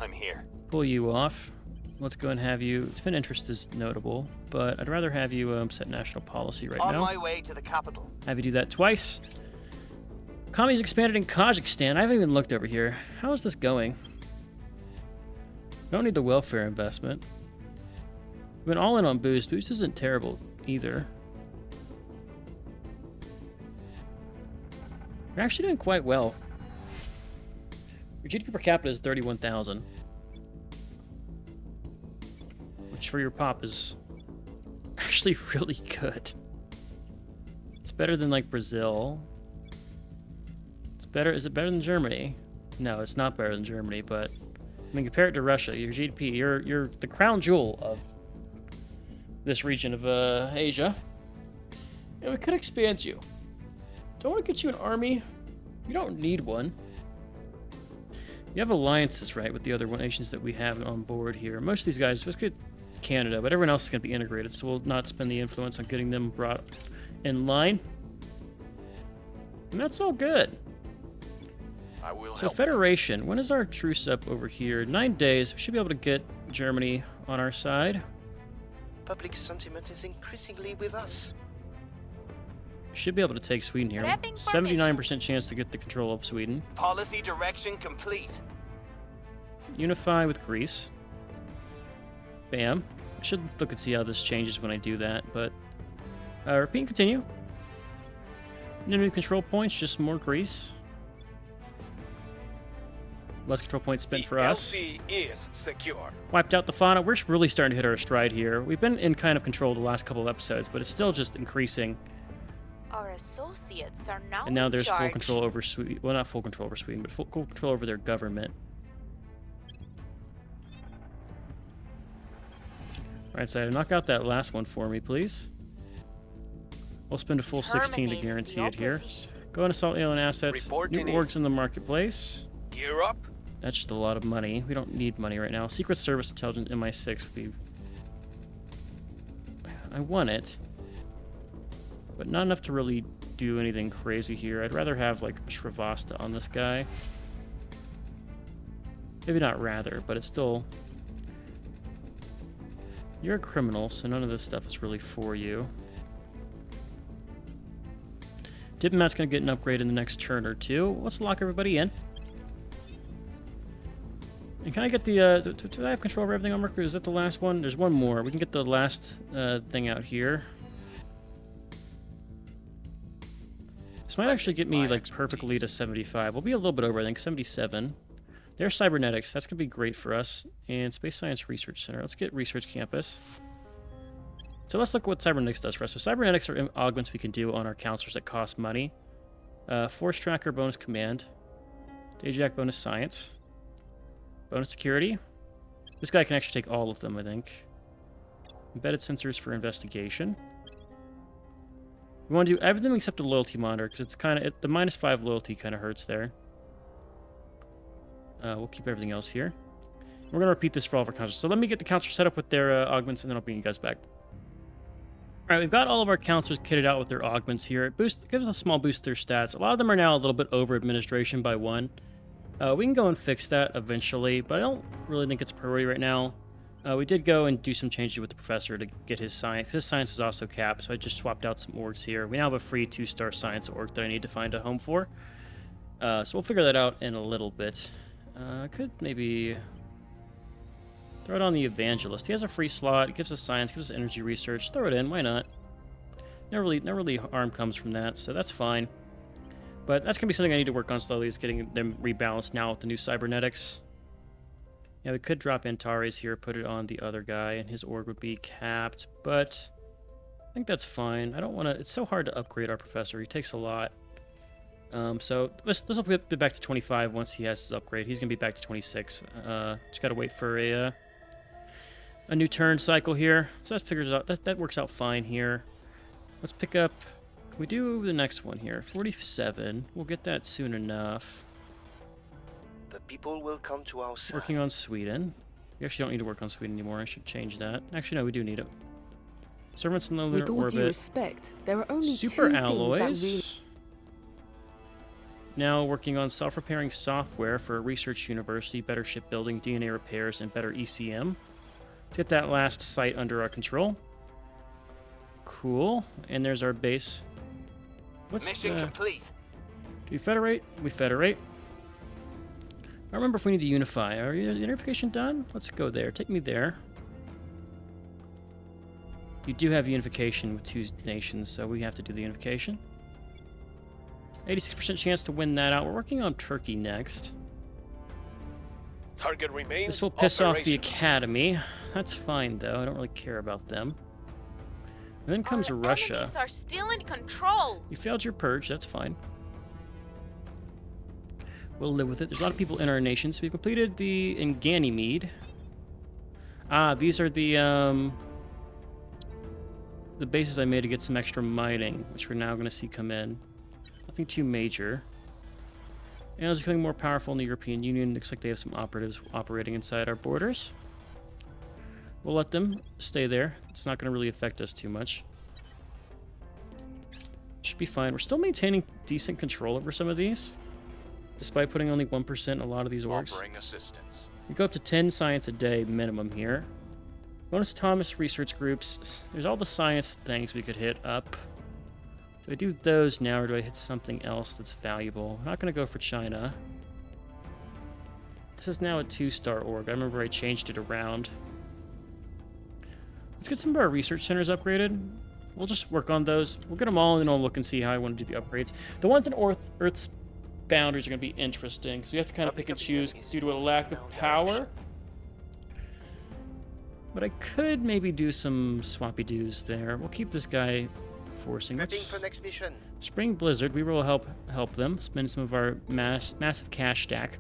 I'm here. Pull you off. Let's go and have you. Defend interest is notable, but I'd rather have you set national policy right On now. my way to the capital. Have you do that twice. Commies expanded in Kazakhstan. I haven't even looked over here. How is this going? Don't need the welfare investment. We've been all in on boost. Boost isn't terrible either. You're actually doing quite well. Your GDP per capita is 31,000. Which for your pop is actually really good. It's better than like Brazil. It's better. Is it better than Germany? No, it's not better than Germany, but I mean, compare it to Russia. Your GDP, you're the crown jewel of this region of Asia. And we could expand you. Don't want to get you an army. You don't need one. You have alliances, right, with the other nations that we have on board here. Most of these guys, let's get Canada, but everyone else is going to be integrated, so we'll not spend the influence on getting them brought in line. And that's all good. I will So help. Federation, when is our truce up over here? 9 days. We should be able to get Germany on our side. Public sentiment is increasingly with us. Should be able to take Sweden here. Prepping for 79% chance to get the control of Sweden. Policy direction complete. Unify with Greece. Bam. I should look and see how this changes when I do that, but repeat and continue. No new control points, just more Greece. Less control points spent The for us. LC is secure. Wiped out the fauna. We're really starting to hit our stride here. We've been in kind of control the last couple of episodes, but it's still just increasing. Our associates are now And now in there's full charge. control over Sweden. Well, not full control over Sweden, but full control over their government. Right side, knock out that last one for me, please. We'll spend a full 16 to Terminate guarantee the it here. opposition. Go and assault alien assets. Reporting New in. orgs in the marketplace. Gear up. That's just a lot of money. We don't need money right now. Secret Service Intelligence MI6 would be... I want it. But not enough to really do anything crazy here. I'd rather have, like, Shrivasta on this guy. Maybe not rather, but it's still... You're a criminal, so none of this stuff is really for you. Diplomat's going to get an upgrade in the next turn or two. Let's lock everybody in. And can I get the, do I have control over everything on Mercury? Is that the last one? There's one more. We can get the last thing out here. This might actually get me, like, perfectly to 75. We'll be a little bit over, I think, 77. There's cybernetics. That's going to be great for us. And Space Science Research Center. Let's get Research Campus. So let's look what cybernetics does for us. So cybernetics are augments we can do on our counselors that cost money. Force Tracker bonus command. Dayjack bonus science. Bonus security. This guy can actually take all of them, I think. Embedded sensors for investigation. We want to do everything except the loyalty monitor, because it's kind of... The -5 loyalty kind of hurts there. We'll keep everything else here. We're going to repeat this for all of our counselors. So let me get the counselors set up with their augments, and then I'll bring you guys back. Alright, we've got all of our counselors kitted out with their augments here. It gives us a small boost to their stats. A lot of them are now a little bit over administration by 1. We can go and fix that eventually, but I don't really think it's a priority right now. We did go and do some changes with the professor to get his science. His science is also capped, so I just swapped out some orgs here. We now have a free 2-star science org that I need to find a home for. So we'll figure that out in a little bit. I could maybe throw it on the evangelist. He has a free slot. It gives us science, gives us energy research. Throw it in. Why not? No really harm comes from that, so that's fine. But that's gonna be something I need to work on slowly. Is getting them rebalanced now with the new cybernetics. Yeah, we could drop Antares here, put it on the other guy, and his org would be capped. But I think that's fine. I don't want to. It's so hard to upgrade our professor. He takes a lot. So this will be back to 25 once he has his upgrade. He's gonna be back to 26. Just gotta wait for a new turn cycle here. So that figures out that works out fine here. Let's pick up. We do the next one here. 47. We'll get that soon enough. The people will come to our side. Working on Sweden. We actually don't need to work on Sweden anymore. I should change that. Actually, no, we do need it. Servants in the lunar With all due orbit. respect, there are only Super two alloys. things that really... Now working on self-repairing software for a research university, better shipbuilding, DNA repairs, and better ECM. Let's get that last site under our control. Cool. And there's our base. What's Mission complete. Do we federate? We federate. I don't remember if we need to unify. Are you unification done? Let's go there. Take me there. You do have unification with 2 nations, so we have to do the unification. 86% chance to win that out. We're working on Turkey next. Target remains. This will piss off the operational. Academy. That's fine, though. I don't really care about them. And then comes Our Russia. enemies are still in control. You failed your purge. That's fine. We'll live with it. There's a lot of people in our nation, so we've completed the Ganymede. Ah, these are the bases I made to get some extra mining, which we're now going to see come in. Nothing too major. And it's becoming more powerful in the European Union. Looks like they have some operatives operating inside our borders. We'll let them stay there. It's not going to really affect us too much. Should be fine. We're still maintaining decent control over some of these, despite putting only 1% in a lot of these orgs. Offering assistance. We go up to 10 science a day minimum here. Bonus Thomas research groups. There's all the science things we could hit up. Do I do those now, or do I hit something else that's valuable? I'm not going to go for China. This is now a 2-star org. I remember I changed it around. Let's get some of our research centers upgraded. We'll just work on those. We'll get them all, and then I'll look and see how I want to do the upgrades. The ones in Earth's boundaries are going to be interesting, because we have to kind of pick and choose due to a lack of power. But I could maybe do some swappy-doos there. We'll keep this guy forcing. Prepping for next mission. Spring Blizzard, we will help them. Spend some of our massive cash stack.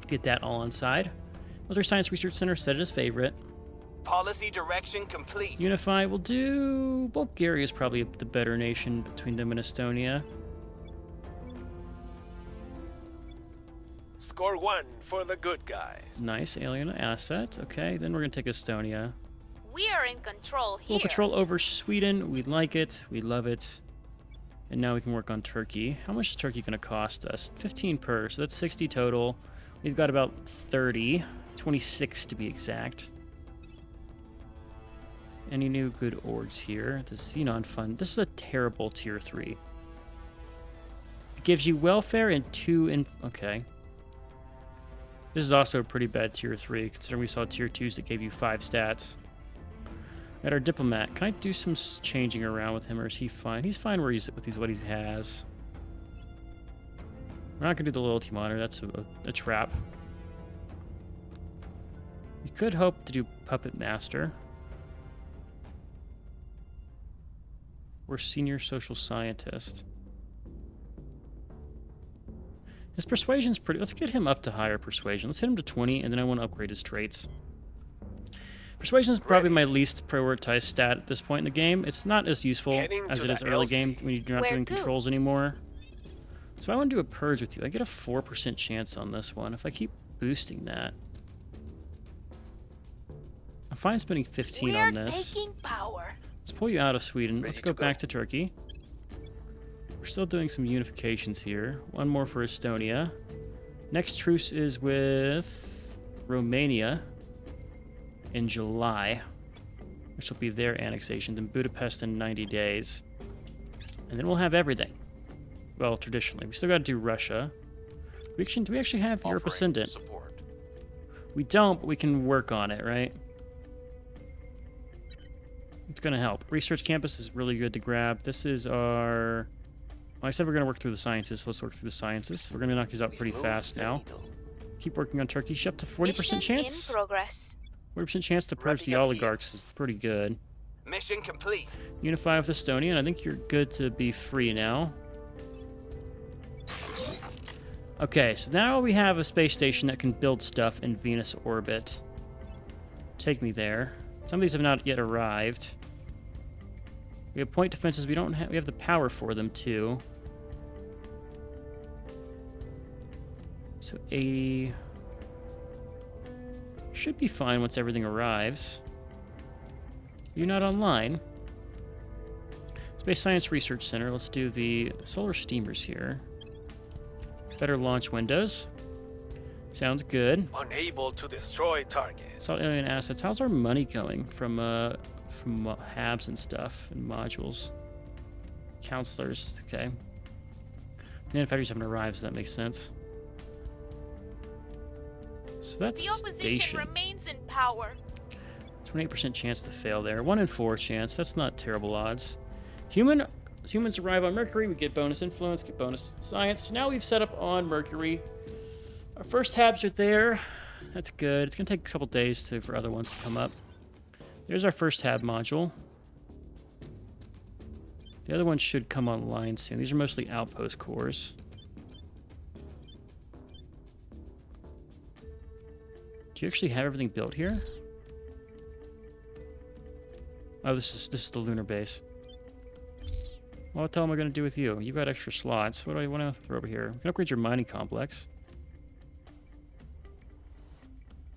Get that all on side. Military Science Research Center, set it as favorite. Policy direction complete. Unify will do... Bulgaria is probably the better nation between them and Estonia. Score 1 for the good guys. Nice, alien asset. Okay, then we're going to take Estonia. We are in control here. Full control over Sweden. We like it. We love it. And now we can work on Turkey. How much is Turkey going to cost us? 15 per, so that's 60 total. We've got about 30. 26 to be exact. Any new good orgs here? The Xenon Fund. This is a terrible tier 3. It gives you welfare and 2 in... Okay. This is also a pretty bad tier 3, considering we saw tier 2s that gave you 5 stats. At our diplomat, can I do some changing around with him, or is he fine? He's fine where he's with what he has. We're not gonna do the loyalty monitor. That's a trap. We could hope to do puppet master or senior social scientist. His persuasion's pretty... Let's get him up to higher persuasion. Let's hit him to 20, and then I want to upgrade his traits. Persuasion is probably my least prioritized stat at this point in the game. It's not as useful as it is early game when you're not doing controls anymore. So I want to do a purge with you. I get a 4% chance on this one. If I keep boosting that... I'm fine spending 15 on this. Taking power. Let's pull you out of Sweden. Let's go back to Turkey. We're still doing some unifications here. One more for Estonia. Next truce is with Romania in July, which will be their annexation, then Budapest in 90 days. And then we'll have everything. Well, traditionally. We still got to do Russia. Do we actually have Europe Ascendant? Support. We don't, but we can work on it, right? It's going to help. Research campus is really good to grab. This is our... Well, I said we're going to work through the sciences. Let's work through the sciences. We're going to knock these out pretty fast now. Keep working on Turkey. Up to 40% chance. In progress. 40% chance to purge the oligarchs is pretty good. Mission complete. Unify with Estonia, and I think you're good to be free now. Okay, so now we have a space station that can build stuff in Venus orbit. Take me there. Some of these have not yet arrived. We have point defenses. We don't have. We have the power for them too. So 80 should be fine once everything arrives. You're not online. Space Science Research Center. Let's do the solar steamers here. Better launch windows. Sounds good. Unable to destroy target. Salt alien assets. How's our money going from HABs and stuff and modules? Counselors. Okay. Manufacturers haven't arrived, so that makes sense. So that's The opposition station. remains in power. 28% chance to fail there. 1 in 4 chance. That's not terrible odds. Humans arrive on Mercury. We get bonus influence, get bonus science. So now we've set up on Mercury. Our first tabs are there. That's good. It's going to take a couple days for other ones to come up. There's our first tab module. The other ones should come online soon. These are mostly outpost cores. Do you actually have everything built here? Oh, this is the lunar base. Well, what the hell am I going to do with you? You got extra slots. What do I want to throw over here? We can upgrade your mining complex.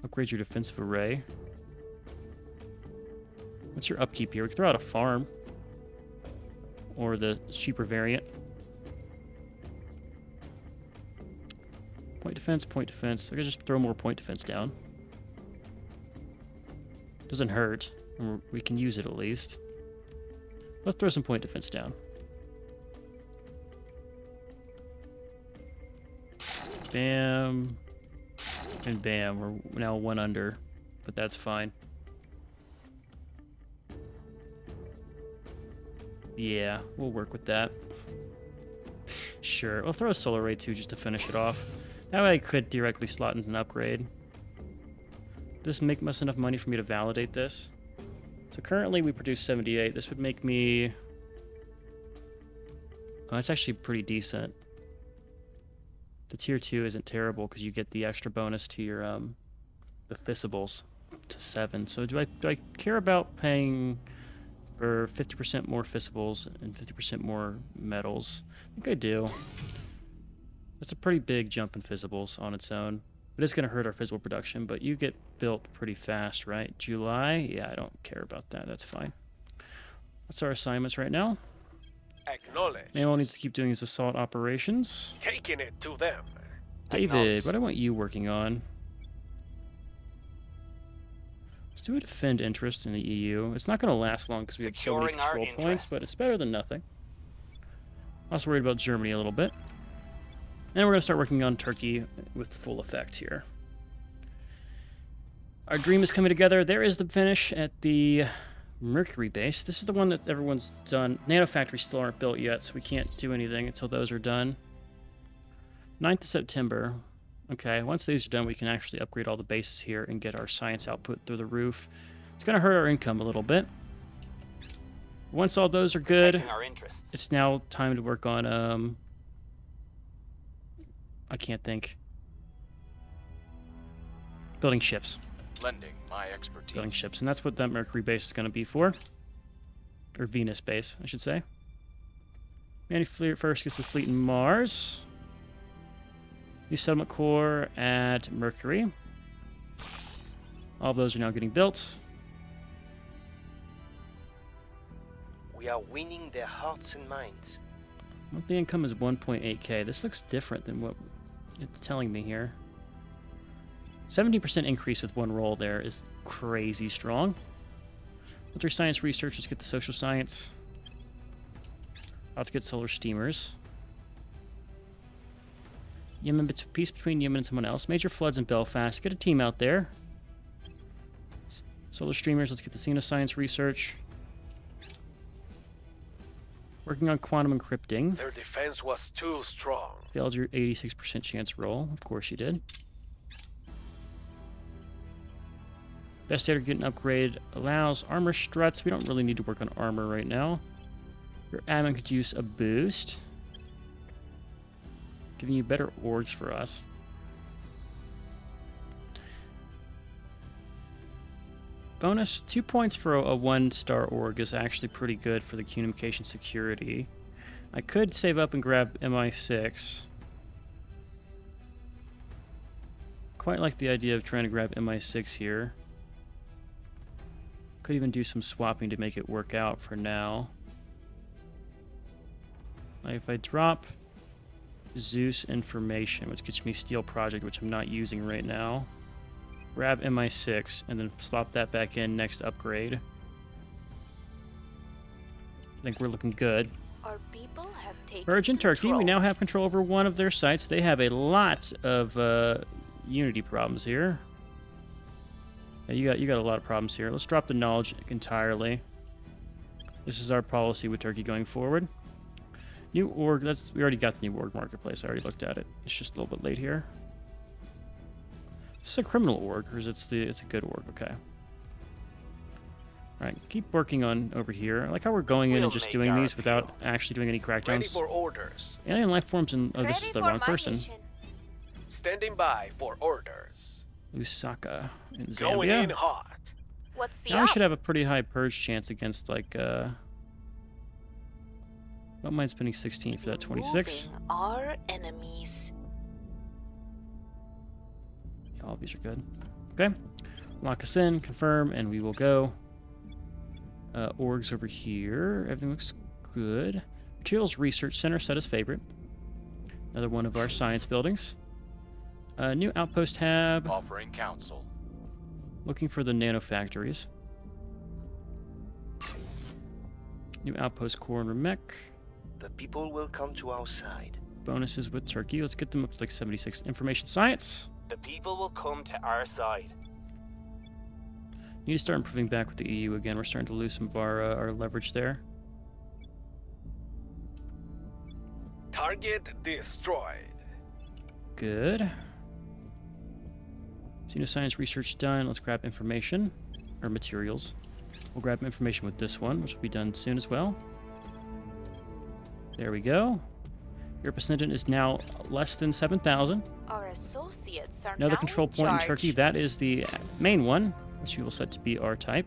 Upgrade your defensive array. What's your upkeep here? We can throw out a farm. Or the cheaper variant. Point defense, point defense. I could just throw more point defense down. Doesn't hurt. We can use it at least. Let's throw some point defense down. Bam. And bam. We're now 1 under. But that's fine. Yeah, we'll work with that. Sure. We'll throw a solar array too just to finish it off. That way I could directly slot into an upgrade. Does this make us enough money for me to validate this? So currently we produce 78. This would make me... Oh, that's actually pretty decent. The tier 2 isn't terrible because you get the extra bonus to your the fissibles. to 7. So do I care about paying for 50% more fissibles and 50% more metals? I think I do. That's a pretty big jump in fissibles on its own. It is going to hurt our physical production, but you get built pretty fast, right? July? Yeah, I don't care about that. That's fine. That's our assignments right now. Acknowledged. Manuel needs to keep doing his assault operations. Taking it to them. David, what do I want you working on? Let's do a defend interest in the EU. It's not going to last long because we have so many Securing our control points, but it's better than nothing. Also worried about Germany a little bit. And we're going to start working on Turkey with full effect here. Our dream is coming together. There is the finish at the Mercury base. This is the one that everyone's done. Nanofactories still aren't built yet, so we can't do anything until those are done. 9th of September. Okay, once these are done, we can actually upgrade all the bases here and get our science output through the roof. It's going to hurt our income a little bit. Once all those are good, Protecting our interests. it's now time to work on, I can't think. Building ships. Lending my expertise. Building ships, and that's what that Mercury base is going to be for. Or Venus base, I should say. Fleet first gets the fleet in Mars. New settlement core at Mercury. All of those are now getting built. We are winning their hearts and minds. Monthly income is 1.8k. This looks different than what it's telling me here. 17% increase with one roll there is crazy strong. Military science research, let's get the social science. About to get solar steamers. Yemen, peace between Yemen and someone else. Major floods in Belfast. Get a team out there. Solar streamers, let's get the xenoscience research. Working on quantum encrypting. Their defense was too strong. Failed your 86% chance roll. Of course you did. Best data getting upgrade allows armor struts. We don't really need to work on armor right now. Your admin could use a boost. Giving you better orgs for us. Bonus 2 points for a 1-star org is actually pretty good for the communication security. I could save up and grab MI6. Quite like the idea of trying to grab MI6 here. Could even do some swapping to make it work out for now. Like if I drop Zeus information, which gets me Steel Project, which I'm not using right now. Grab MI6 and then slot that back in next upgrade. I think we're looking good. Our people have taken Virgin Turkey, we control. now have control over one of their sites. They have a lot of Unity problems here. Yeah, you got a lot of problems here. Let's drop the knowledge entirely. This is our policy with Turkey going forward. New org, we already got the new org marketplace. I already looked at it. It's just a little bit late here. Is this a criminal org, or is it's a good org? Okay. Alright, keep working on over here. I like how we're going in and We'll just make doing our these without appeal. actually doing any Ready crackdowns. for orders. Alien life forms and oh, this Ready is the for wrong my person. mission. Standing by for orders. Lusaka in Going in Zambia. hot. What's the Now we op? should have a pretty high purge chance against like don't mind spending 16 for that 26. Removing our enemies. Yeah, all of these are good. Okay. Lock us in, confirm, and we will go. Orgs over here. Everything looks good. Materials Research Center set as favorite. Another one of our science buildings. New outpost tab. Offering counsel. Looking for the nanofactories. New outpost core and Remec. The people will come to our side. Bonuses with Turkey. Let's get them up to like 76. Information science. The people will come to our side. Need to start improving back with the EU again. We're starting to lose some of our leverage there. Target destroyed. Good. Xenoscience research done. Let's grab information or materials. We'll grab information with this one, which will be done soon as well. There we go. Europe Ascendant is now less than 7,000. Our associates are Another now control in point in charge. Turkey. That is the main one. which we will set to be R-type.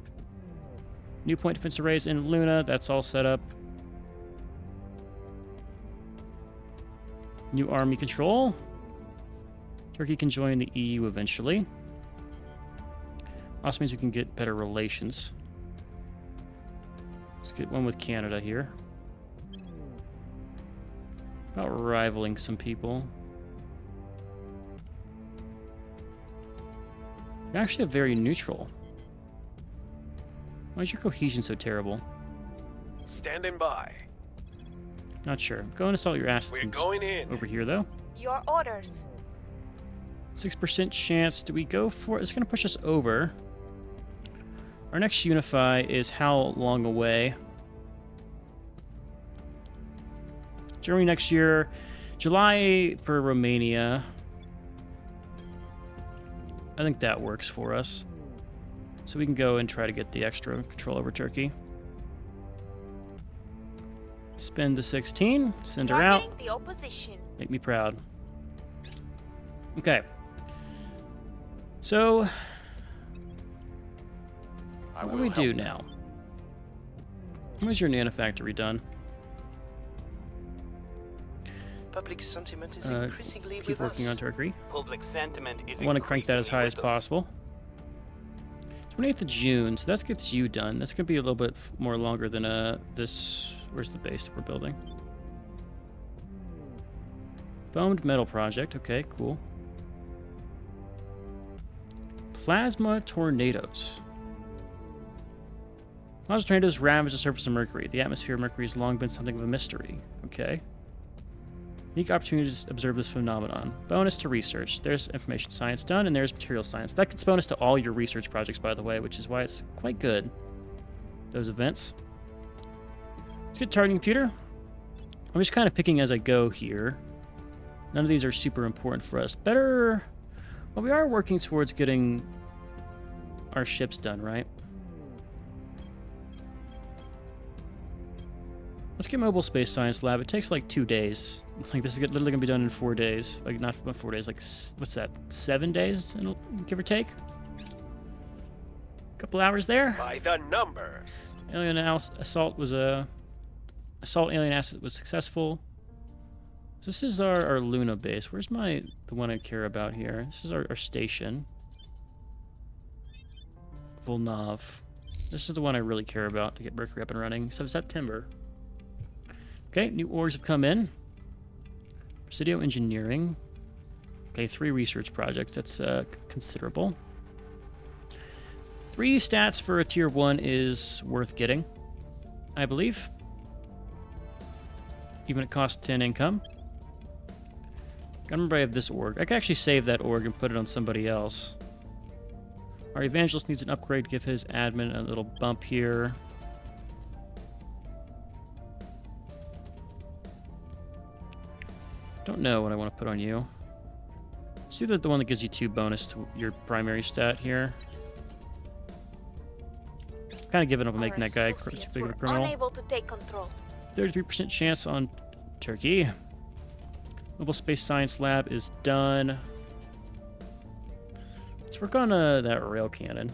New point defense arrays in Luna, that's all set up. New army control. Turkey can join the EU eventually. Also means we can get better relations. Let's get one with Canada here. About rivaling some people. You're actually a very neutral. Why is your cohesion so terrible? Standing by. Not sure. Go and assault your assets We're going in. over here, though. Your orders. 6% chance. Do we go for it? It's going to push us over. Our next unify is how long away? Germany next year. July for Romania. I think that works for us. So we can go and try to get the extra control over Turkey. Spend the 16. Send her out. Targeting the opposition. Make me proud. Okay. So, what do we do now? Where's your nanofactory done? Public sentiment is increasingly Keep with working us. on Turkey. Public sentiment is I want to crank that as high as increasingly with us. possible. 28th of June, so that gets you done. That's going to be a little bit more longer than this. Where's the base that we're building? Boned metal project. Okay, cool. Plasma tornadoes. Plasma tornadoes ravage the surface of Mercury. The atmosphere of Mercury has long been something of a mystery. Okay. Unique opportunity to observe this phenomenon. Bonus to research. There's information science done, and there's material science. That gets bonus to all your research projects, by the way, which is why it's quite good. Those events. Let's get targeting computer. I'm just kind of picking as I go here. None of these are super important for us. Better... Well, we are working towards getting our ships done, right? Let's get Mobile Space Science Lab. It takes like 2 days. Like this is literally going to be done in 4 days. Like not 4 days, like what's that? 7 days, give or take. Couple hours there. By the numbers. Alien assault was assault alien asset was successful. So this is our Luna base. Where's the one I care about here? This is our station. Volnov. This is the one I really care about to get Mercury up and running. So September. Okay, new orgs have come in. Presidio Engineering. Okay, 3 research projects. That's considerable. 3 stats for a tier 1 is worth getting, I believe. Even it costs 10 income. I remember I have this org. I could actually save that org and put it on somebody else. Our evangelist needs an upgrade. Give his admin a little bump here. Don't know what I want to put on you. See the one that gives you 2 bonus to your primary stat here. Kind of giving up on making that guy too big of a criminal. Unable to take control. 33% chance on Turkey. Mobile Space Science Lab is done. Let's work on that rail cannon.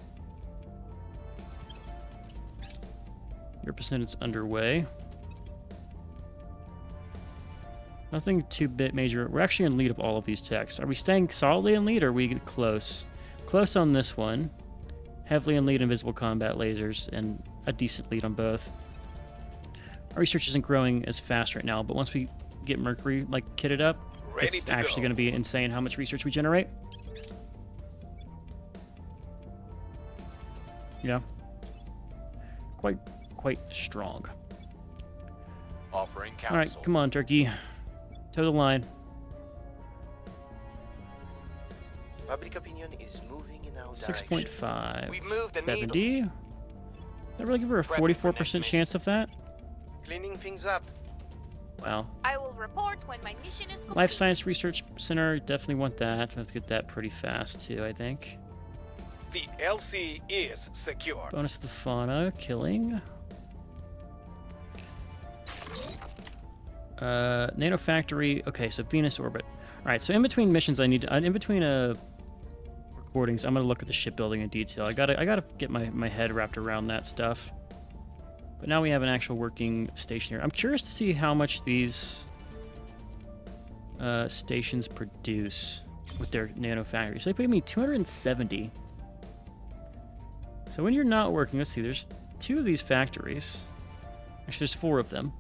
Your percentage is underway. Nothing too major. We're actually in lead of all of these techs. Are we staying solidly in lead or are we close? Close on this one. Heavily in lead invisible combat lasers and a decent lead on both. Our research isn't growing as fast right now, but once we get Mercury like kitted up, Ready it's to actually go. going to be insane how much research we generate. Yeah. Quite strong. Offering counsel. All right, come on, Turkey. Toe the line. Public opinion is moving in our direction. 6.5. We've moved the needle. 70. That really give her a Prepping for 44% next mission. chance of that? Cleaning things up. Wow. I will report when my mission is complete. Life Science Research Center, definitely want that. Let's get that pretty fast, too, I think. The LC is secure. Bonus to the fauna, killing. Nano Factory. Okay, so Venus orbit. All right, so in between missions, I need to... in between recordings, I'm gonna look at the shipbuilding in detail. I gotta get my head wrapped around that stuff. But now we have an actual working station here. I'm curious to see how much these stations produce with their nano factories. So they pay me 270. So when you're not working, let's see, there's 2 of these factories. Actually, there's 4 of them.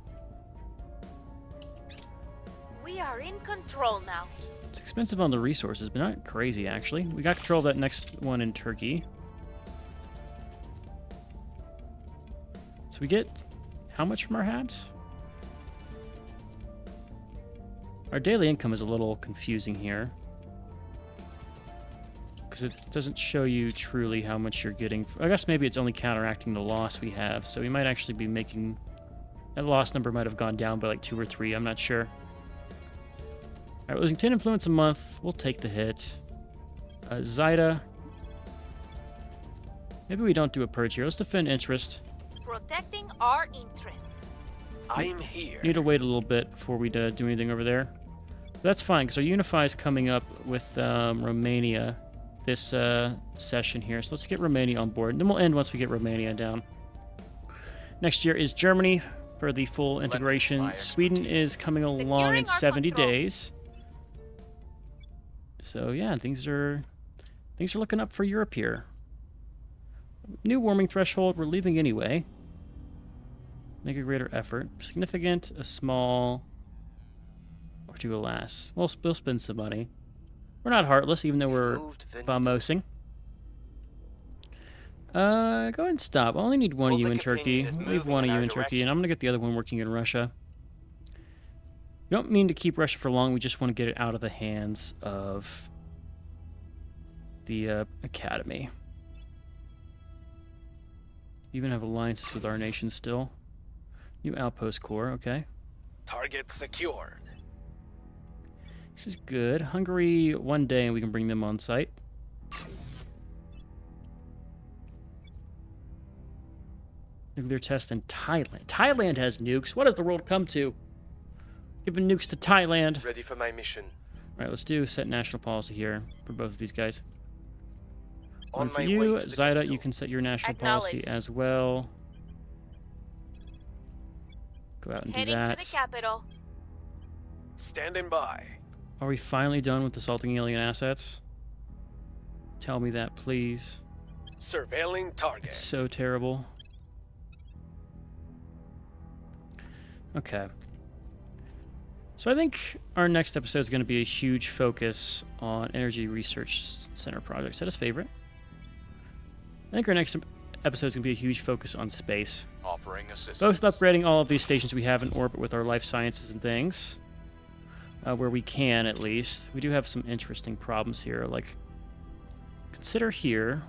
We are in control now. It's expensive on the resources, but not crazy, actually. We got control of that next one in Turkey. So we get how much from our habs? Our daily income is a little confusing here, because it doesn't show you truly how much you're getting. I guess maybe it's only counteracting the loss we have, so we might actually be making... That loss number might have gone down by like 2 or 3, I'm not sure. Alright, losing 10 influence a month. We'll take the hit. Zaida. Maybe we don't do a purge here. Let's defend interest. Protecting our interests. I'm here. Need to wait a little bit before we do anything over there. That's fine, because our Unify is coming up with Romania this session here. So let's get Romania on board. And then we'll end once we get Romania down. Next year is Germany for the full integration. Sweden is coming along in 70 days. So yeah, things are looking up for Europe here. New warming threshold. We're leaving anyway. Make a greater effort. Significant, a small, or to alas. We'll spend some money. We're not heartless, even though we're famosing. Go ahead and stop. I only need one of you in Turkey. I'll leave one of you in Turkey, and I'm gonna get the other one working in Russia. We don't mean to keep Russia for long. We just want to get it out of the hands of the Academy. Even have alliances with our nation still. New outpost core, okay. Target secured. This is good. Hungary, one day, and we can bring them on site. Nuclear test in Thailand. Thailand has nukes. What has the world come to? Giving nukes to Thailand. Ready for my mission. Alright, let's do set national policy here for both of these guys. On One for my you, way to the Zaida, capital. you can set your national policy Acknowledged. as well. Go out and do Heading that. to the capital. Standing by. Are we finally done with assaulting alien assets? Tell me that, please. Surveilling target. It's so terrible. Okay. So I think our next episode is going to be a huge focus on Energy Research Center project. Set as favorite. I think our next episode is going to be a huge focus on space. Offering assistance. Both upgrading all of these stations we have in orbit with our life sciences and things. Where we can, at least. We do have some interesting problems here. Like, consider here.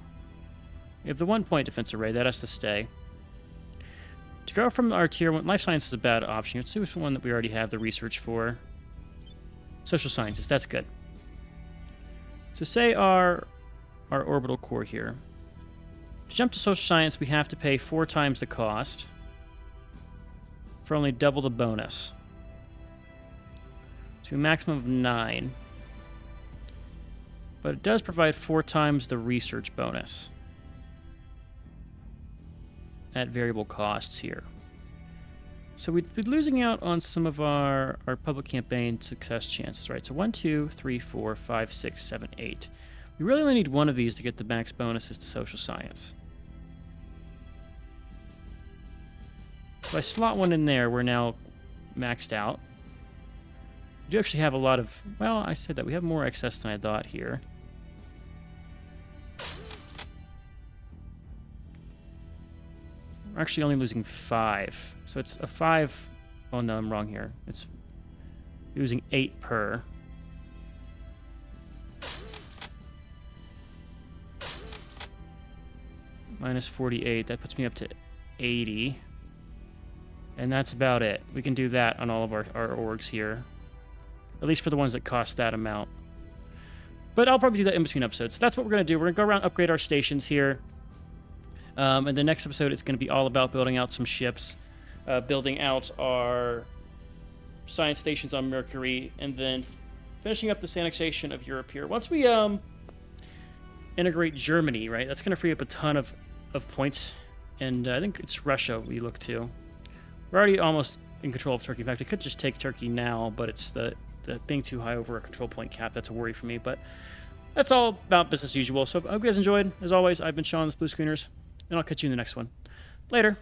We have the 1-point defense array. That has to stay. To go from our tier 1, life science is a bad option. Let's do one that we already have the research for. Social sciences, that's good. So say our orbital core here. To jump to social science, we have to pay 4 times the cost for only double the bonus. To a maximum of 9. But it does provide 4 times the research bonus at variable costs here. So we'd be losing out on some of our public campaign success chances, right? So 1, 2, 3, 4, 5, 6, 7, 8. We really only need one of these to get the max bonuses to social science. So I slot one in there, we're now maxed out. We do actually have a lot of, well, I said that we have more excess than I thought here. We're actually only losing 5. So it's a 5. Oh no, I'm wrong here. It's losing 8 per. Minus 48. That puts me up to 80. And that's about it. We can do that on all of our orgs here. At least for the ones that cost that amount. But I'll probably do that in between episodes. So that's what we're going to do. We're going to go around, upgrade our stations here. And the next episode, it's going to be all about building out some ships, building out our science stations on Mercury, and then finishing up this annexation of Europe here. Once we integrate Germany, right? That's going to free up a ton of points. And I think it's Russia we look to. We're already almost in control of Turkey. In fact, I could just take Turkey now, but it's the being too high over a control point cap. That's a worry for me. But that's all about business as usual. So I hope you guys enjoyed. As always, I've been Sean, the Blue Screeners, and I'll catch you in the next one. Later.